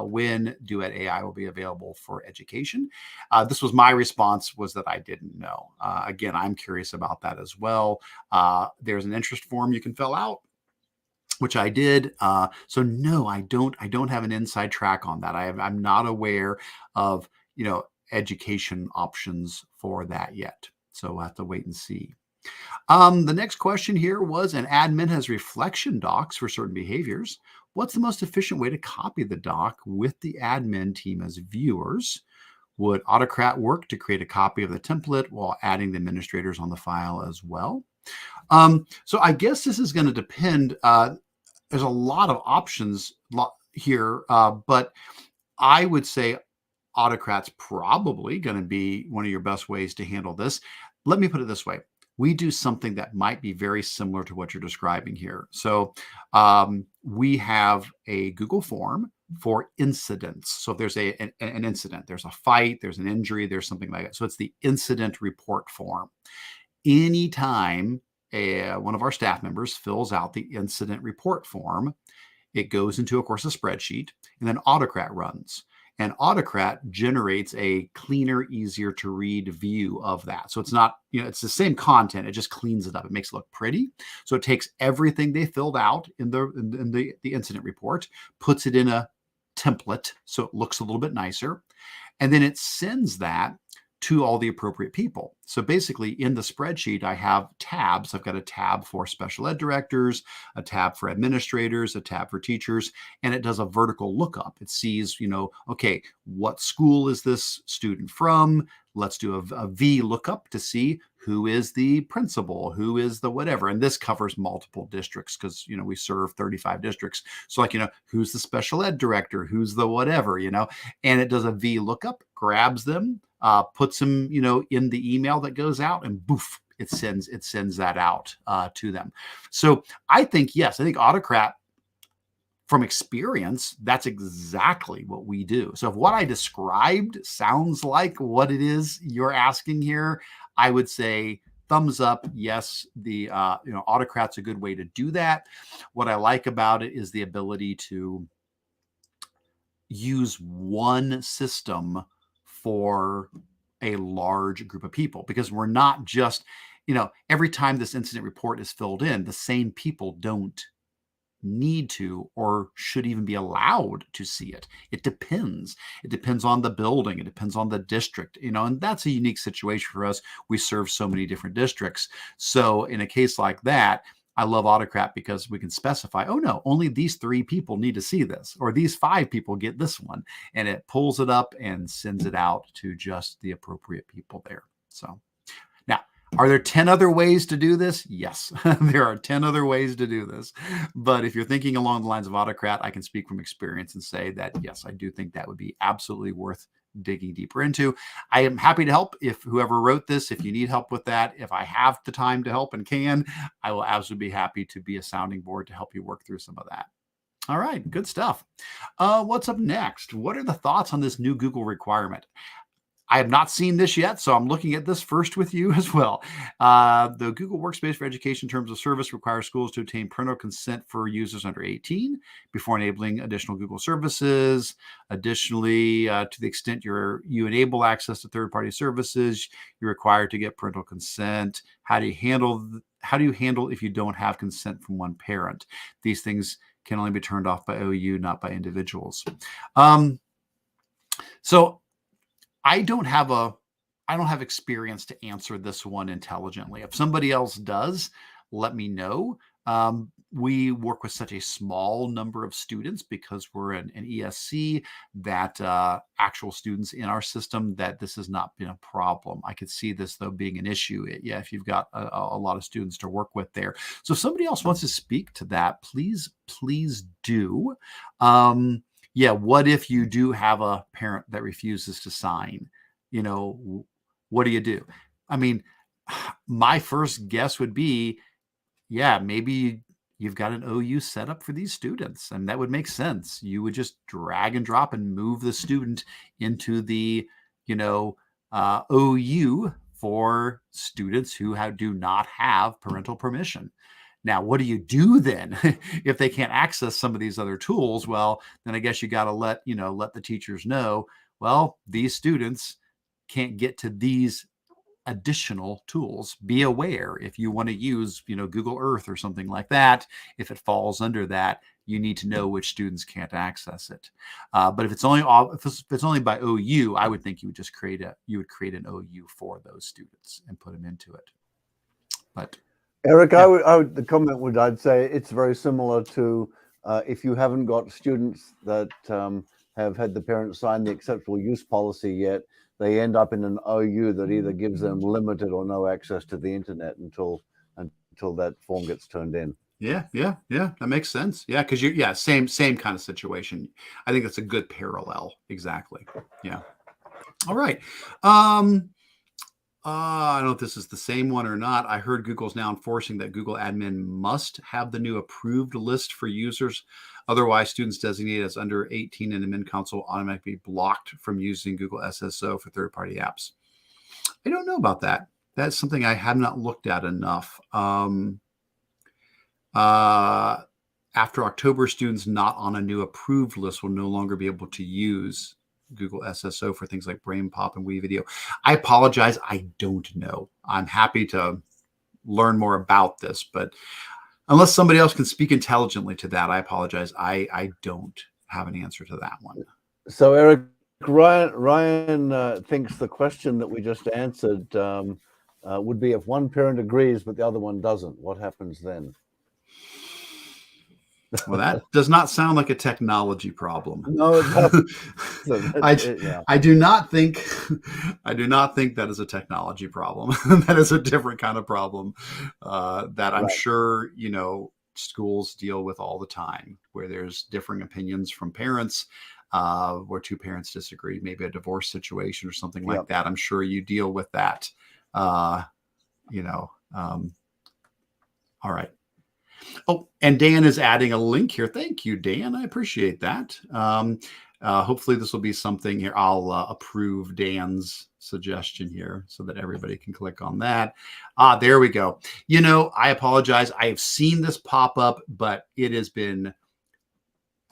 when Duet AI will be available for education. This was my response, was that I didn't know. Again, I'm curious about that as well. There's an interest form you can fill out, which I did. So no, I don't have an inside track on that. I'm not aware of, education options for that yet. So we'll have to wait and see. The next question here was, an admin has reflection docs for certain behaviors. What's the most efficient way to copy the doc with the admin team as viewers? Would Autocrat work to create a copy of the template while adding the administrators on the file as well? So I guess this is going to depend. There's a lot of options here, but I would say Autocrat's probably going to be one of your best ways to handle this. Let me put it this way. We do something that might be very similar to what you're describing here. So we have a Google form for incidents. So if there's an incident, there's a fight, there's an injury, there's something like that. So it's the incident report form. Anytime one of our staff members fills out the incident report form, it goes into, of course, a spreadsheet, and then Autocrat runs. And Autocrat generates a cleaner, easier to read view of that. So it's not, it's the same content. It just cleans it up. It makes it look pretty. So it takes everything they filled out in the incident report, puts it in a template so it looks a little bit nicer, and then it sends that to all the appropriate people. So basically in the spreadsheet, I have tabs. I've got a tab for special ed directors, a tab for administrators, a tab for teachers, and it does a vertical lookup. It sees, okay, what school is this student from? Let's do a V lookup to see who is the principal, who is the whatever. And this covers multiple districts because, we serve 35 districts. So who's the special ed director? Who's the whatever, and it does a V lookup, grabs them, puts them, in the email that goes out, and boof, it sends that out to them. So I think Autocrat, from experience, that's exactly what we do. So if what I described sounds like what it is you're asking here, I would say thumbs up. Yes, the Autocrat's a good way to do that. What I like about it is the ability to use one system for a large group of people, because we're not just, every time this incident report is filled in, the same people don't need to or should even be allowed to see it. It depends. It depends on the building. It depends on the district, and that's a unique situation for us. We serve so many different districts. So in a case like that, I love Autocrat because we can specify, oh no, only these 3 people need to see this, or these 5 people get this one. And it pulls it up and sends it out to just the appropriate people there. So now, are there 10 other ways to do this? Yes, there are 10 other ways to do this. But if you're thinking along the lines of Autocrat, I can speak from experience and say that, yes, I do think that would be absolutely worth digging deeper into. I am happy to help. If whoever wrote this, if you need help with that, if I have the time to help and can, I will absolutely be happy to be a sounding board to help you work through some of that. All right, good stuff. What's up next? What are the thoughts on this new Google requirement? I have not seen this yet, so I'm looking at this first with you as well. The Google Workspace for Education Terms of Service requires schools to obtain parental consent for users under 18 before enabling additional Google services. Additionally, to the extent you enable access to third-party services, you're required to get parental consent. How do you handle if you don't have consent from one parent? These things can only be turned off by OU, not by individuals. So I don't have experience to answer this one intelligently. If somebody else does, let me know. We work with such a small number of students because we're an ESC that actual students in our system, that this has not been a problem. I could see this though being an issue. Yeah, if you've got a lot of students to work with there. So if somebody else wants to speak to that, please do. Yeah, what if you do have a parent that refuses to sign? What do you do? I mean, my first guess would be, yeah, maybe you've got an OU set up for these students, and that would make sense. You would just drag and drop and move the student into the, OU for students who do not have parental permission. Now, what do you do then if they can't access some of these other tools? Well, then I guess you got to let the teachers know, well, these students can't get to these additional tools. Be aware if you want to use, Google Earth or something like that. If it falls under that, you need to know which students can't access it. But if it's only by OU, I would think you would create an OU for those students and put them into it. But Eric, yeah. the comment I'd say it's very similar to if you haven't got students that have had the parents sign the acceptable use policy yet, they end up in an OU that either gives them limited or no access to the internet until that form gets turned in. Yeah, that makes sense. Yeah, because same kind of situation. I think that's a good parallel. Exactly. Yeah. All right. I don't know if this is the same one or not. I heard Google's now enforcing that Google admin must have the new approved list for users. Otherwise, students designated as under 18 in the admin console automatically blocked from using Google SSO for third-party apps. I don't know about that. That's something I have not looked at enough. After October, students not on a new approved list will no longer be able to use Google SSO for things like BrainPop and WeVideo. I apologize. I don't know. I'm happy to learn more about this, but unless somebody else can speak intelligently to that, I apologize. I don't have an answer to that one. So, Eric, Ryan thinks the question that we just answered would be if one parent agrees but the other one doesn't, what happens then? Well, that does not sound like a technology problem. No, it doesn't. I do not think that is a technology problem. That is a different kind of problem that I'm sure schools deal with all the time, where there's differing opinions from parents, where two parents disagree, maybe a divorce situation or something like that. I'm sure you deal with that. All right. Oh, and Dan is adding a link here. Thank you, Dan. I appreciate that. Hopefully this will be something here. I'll approve Dan's suggestion here so that everybody can click on that. There we go. I apologize. I have seen this pop up, but it has been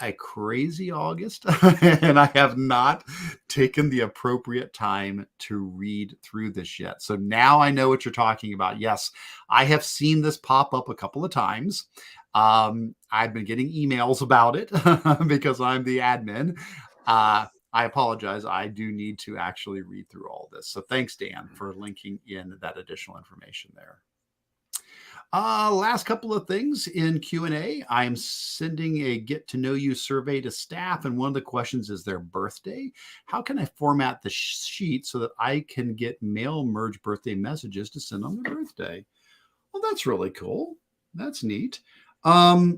a crazy August and I have not taken the appropriate time to read through this yet. So now I know what you're talking about. Yes, I have seen this pop up a couple of times. I've been getting emails about it because I'm the admin. I apologize. I do need to actually read through all this. So thanks, Dan, for linking in that additional information there. Last couple of things in Q&A. I'm sending a get to know you survey to staff. And one of the questions is their birthday. How can I format the sheet so that I can get mail merge birthday messages to send on their birthday? Well, that's really cool. That's neat. I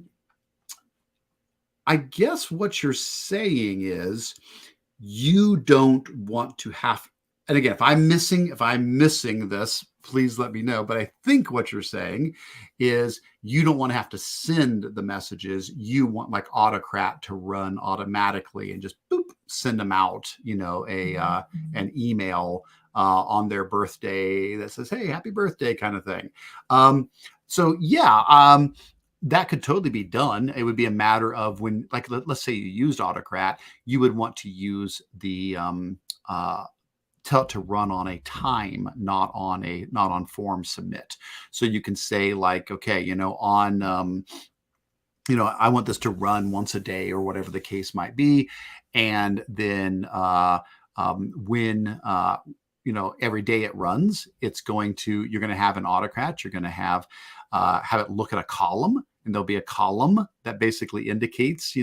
guess what you're saying is you don't want to have, and again, if I'm missing this, please let me know. But I think what you're saying is you don't want to have to send the messages. You want like Autocrat to run automatically and just boop, send them out, an email on their birthday that says, hey, happy birthday kind of thing. That could totally be done. It would be a matter of when, like, let's say you used Autocrat, you would want to use the to run on a time, not on form submit. So you can say like, okay, I want this to run once a day or whatever the case might be. And then when every day it runs, you're going to have an Autocrat. You're going to have it look at a column, and there'll be a column that basically indicates,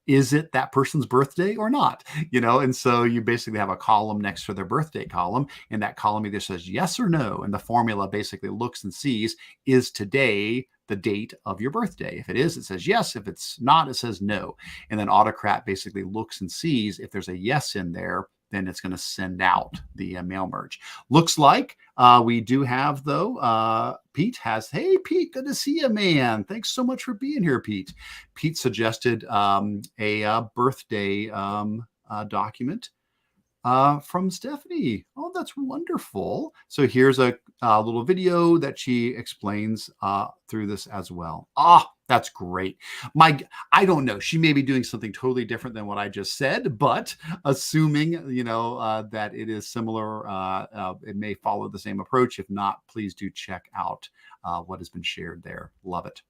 is it that person's birthday or not? And so you basically have a column next to their birthday column, and that column either says yes or no. And the formula basically looks and sees, is today the date of your birthday? If it is, it says yes. If it's not, it says no. And then Autocrat basically looks and sees if there's a yes in there, then it's going to send out the mail merge. Looks like we do have, though, Pete has, hey, Pete, good to see you, man. Thanks so much for being here, Pete. Pete suggested a birthday document. from Stephanie. Oh, that's wonderful. So here's a little video that she explains through this as well. Ah, that's great. I don't know. She may be doing something totally different than what I just said, but assuming, that it is similar, it may follow the same approach. If not, please do check out what has been shared there. Love it.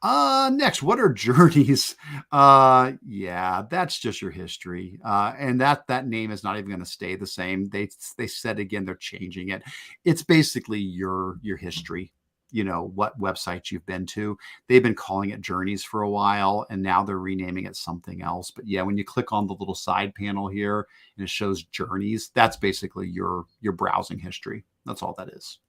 Next, what are journeys? Yeah, that's just your history. And that name is not even going to stay the same. They said again, they're changing it. It's basically your history. What websites you've been to. They've been calling it journeys for a while, and now they're renaming it something else. But yeah, when you click on the little side panel here and it shows journeys, that's basically your browsing history. That's all that is.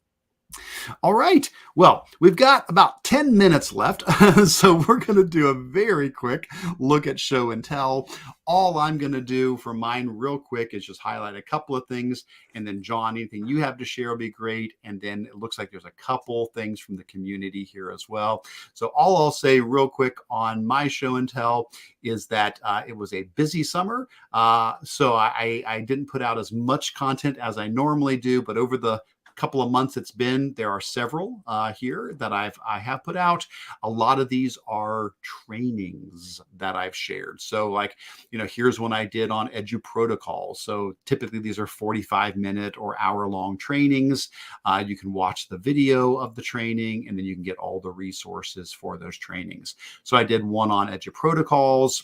All right. Well, we've got about 10 minutes left, so we're going to do a very quick look at show and tell. All I'm going to do for mine real quick is just highlight a couple of things, and then John, anything you have to share will be great. And then it looks like there's a couple things from the community here as well. So all I'll say real quick on my show and tell is that it was a busy summer. So I didn't put out as much content as I normally do, but over the couple of months there are several here that I have put out. A lot of these are trainings that I've shared. So like, here's one I did on Edu Protocol. So typically these are 45-minute or hour-long trainings. You can watch the video of the training, and then you can get all the resources for those trainings. So I did one on Edu Protocols.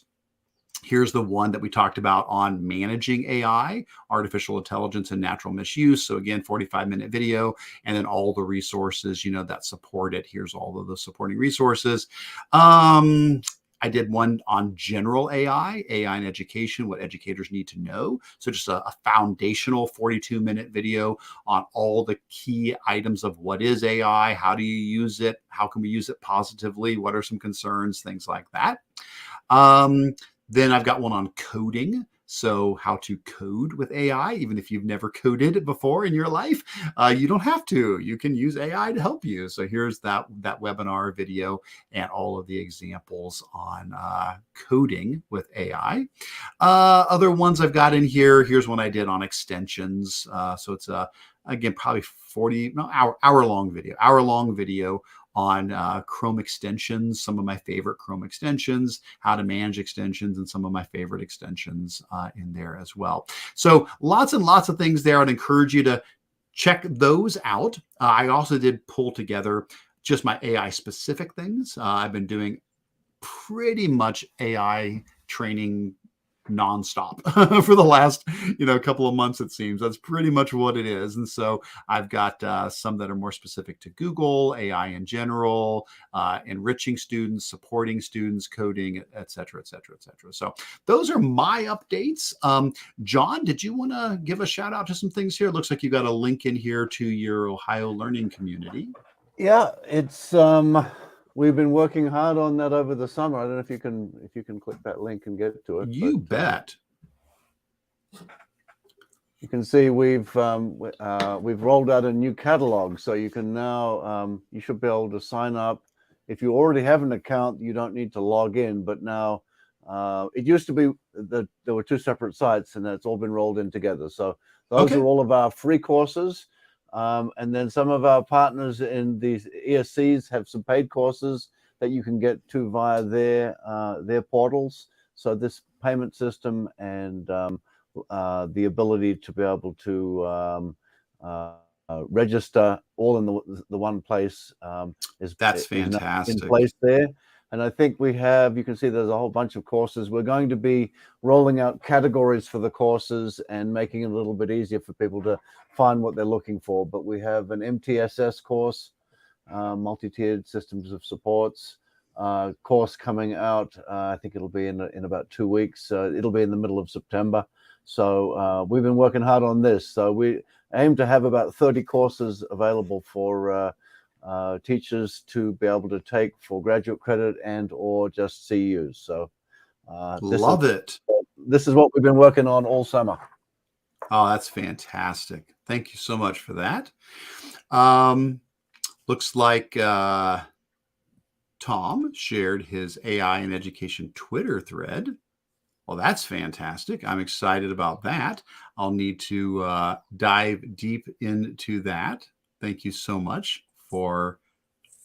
Here's the one that we talked about on managing AI, artificial intelligence, and natural misuse. So again, 45-minute video, and then all the resources, that support it. Here's all of the supporting resources. I did one on general AI in education, what educators need to know. So just a foundational 42-minute video on all the key items of what is AI, how do you use it, how can we use it positively, what are some concerns, things like that. Then I've got one on coding. So how to code with AI, even if you've never coded before in your life, you don't have to. You can use AI to help you. So here's that webinar video and all of the examples on coding with AI. Other ones I've got in here. Here's one I did on extensions. So it's again probably hour-long video on Chrome extensions, some of my favorite Chrome extensions, how to manage extensions, and some of my favorite extensions in there as well. So lots and lots of things there. I'd encourage you to check those out. I also did pull together just my AI specific things. I've been doing pretty much AI training nonstop for the last couple of months. It seems that's pretty much what it is. And so I've got some that are more specific to Google, AI in general, enriching students, supporting students, coding, et cetera, et cetera, et cetera. So those are my updates. John, did you want to give a shout out to some things here? It looks like you got a link in here to your Ohio learning community. Yeah, it's we've been working hard on that over the summer. I don't know if you can click that link and get to it. You bet. You can see we've rolled out a new catalog, so you can now you should be able to sign up. If you already have an account, you don't need to log in. But now it used to be that there were two separate sites, and it's all been rolled in together. So those are all of our free courses. And then some of our partners in these ESCs have some paid courses that you can get to via their portals. So this payment system and the ability to be able to register all in the one place is fantastic. In place there. And I think you can see there's a whole bunch of courses. We're going to be rolling out categories for the courses and making it a little bit easier for people to find what they're looking for. But we have an MTSS course, multi-tiered systems of supports course coming out. I think it'll be in about 2 weeks. It'll be in the middle of September. So we've been working hard on this. So we aim to have about 30 courses available for teachers to be able to take for graduate credit and or just CUs. So love it. This is what we've been working on all summer. Oh, that's fantastic. Thank you so much for that. Looks like Tom shared his AI in education Twitter thread. Well, that's fantastic. I'm excited about that. I'll need to dive deep into that. Thank you so much for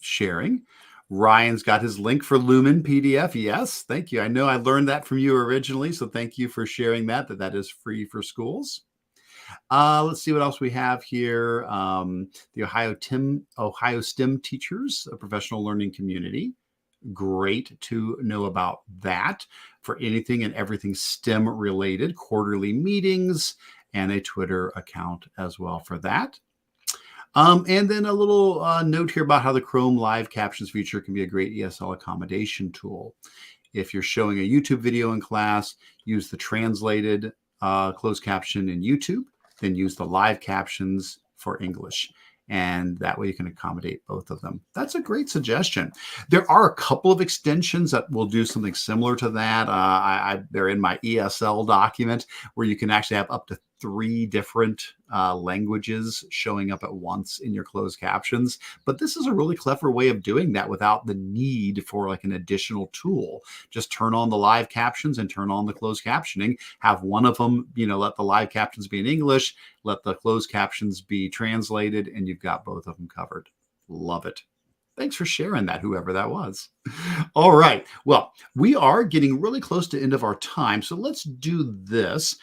sharing. Ryan's got his link for Lumen PDF. Yes, thank you. I know I learned that from you originally, so thank you for sharing that is free for schools. Let's see what else we have here. The Ohio STEM Teachers, a professional learning community. Great to know about that for anything and everything STEM related. Quarterly meetings and a Twitter account as well for that. And then a little note here about how the Chrome live captions feature can be a great ESL accommodation tool. If you're showing a YouTube video in class, use the translated closed caption in YouTube, then use the live captions for English. And that way you can accommodate both of them. That's a great suggestion. There are a couple of extensions that will do something similar to that. They're in my ESL document where you can actually have up to 3 different languages showing up at once in your closed captions. But this is a really clever way of doing that without the need for like an additional tool. Just turn on the live captions and turn on the closed captioning. Have one of them, let the live captions be in English, let the closed captions be translated, and you've got both of them covered. Love it. Thanks for sharing that, whoever that was. All right. Well, we are getting really close to end of our time. So let's do this.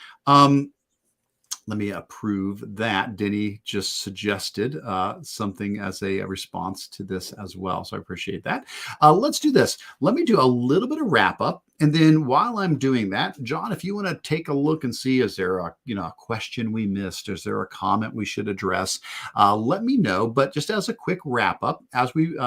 Let me approve that. Denny just suggested something as a response to this as well. So I appreciate that. Let's do this. Let me do a little bit of wrap up. And then while I'm doing that, John, if you want to take a look and see, is there a question we missed? Is there a comment we should address? Let me know. But just as a quick wrap up, as we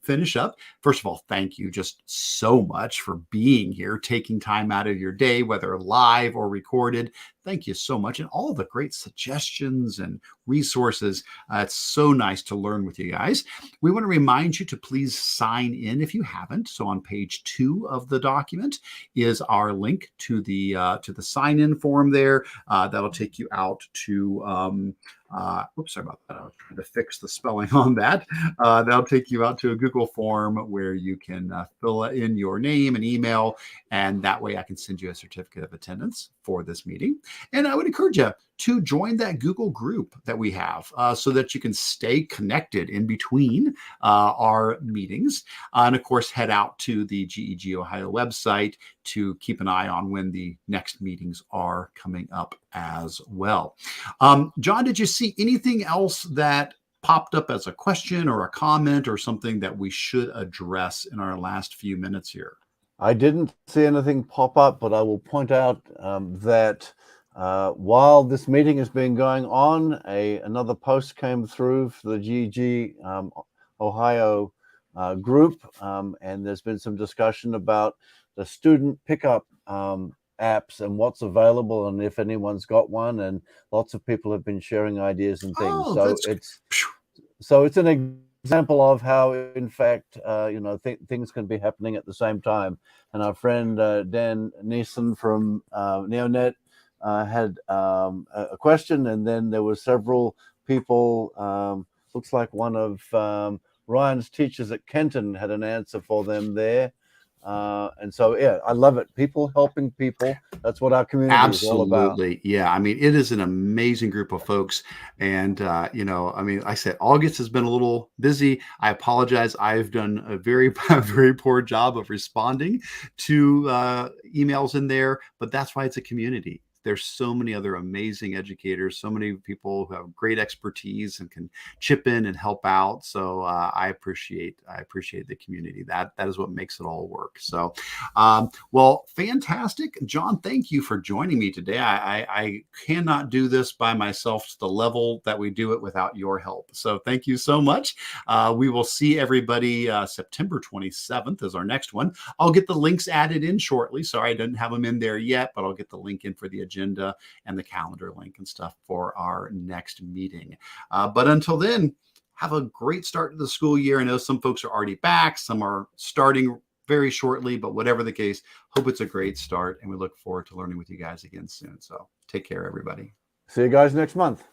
finish up, first of all, thank you just so much for being here, taking time out of your day, whether live or recorded. Thank you so much. And all the great suggestions and resources. It's so nice to learn with you guys. We want to remind you to please sign in if you haven't. So on page 2 of the document is our link to the sign-in form there. That'll take you out to oops, sorry about that. I was trying to fix the spelling on that. That'll take you out to a Google form where you can fill in your name and email, and that way I can send you a certificate of attendance for this meeting. And I would encourage you to join that Google group that we have so that you can stay connected in between our meetings. And of course, head out to the GEG Ohio website to keep an eye on when the next meetings are coming up as well. John, did you see anything else that popped up as a question or a comment or something that we should address in our last few minutes here? I didn't see anything pop up, but I will point out that while this meeting has been going on, another post came through for the GEG Ohio group, and there's been some discussion about the student pickup apps and what's available and if anyone's got one, and lots of people have been sharing ideas and things. So it's an example of how, in fact, things can be happening at the same time. And our friend Dan Neeson from NeoNet had a question, and then there were several people. Looks like one of Ryan's teachers at Kenton had an answer for them there. And so, yeah, I love it. People helping people. That's what our community is all about. Absolutely. Yeah. I mean, it is an amazing group of folks. And, I said, August has been a little busy. I apologize. I've done a very, very poor job of responding to emails in there, but that's why it's a community. There's so many other amazing educators, so many people who have great expertise and can chip in and help out. So I appreciate the community. That is what makes it all work. So, well, fantastic. John, thank you for joining me today. I cannot do this by myself to the level that we do it without your help. So thank you so much. We will see everybody September 27th is our next one. I'll get the links added in shortly. Sorry, I didn't have them in there yet, but I'll get the link in for the agenda and the calendar link and stuff for our next meeting. But until then, have a great start to the school year. I know some folks are already back, some are starting very shortly, but whatever the case, hope it's a great start, and we look forward to learning with you guys again soon. So take care, everybody. See you guys next month.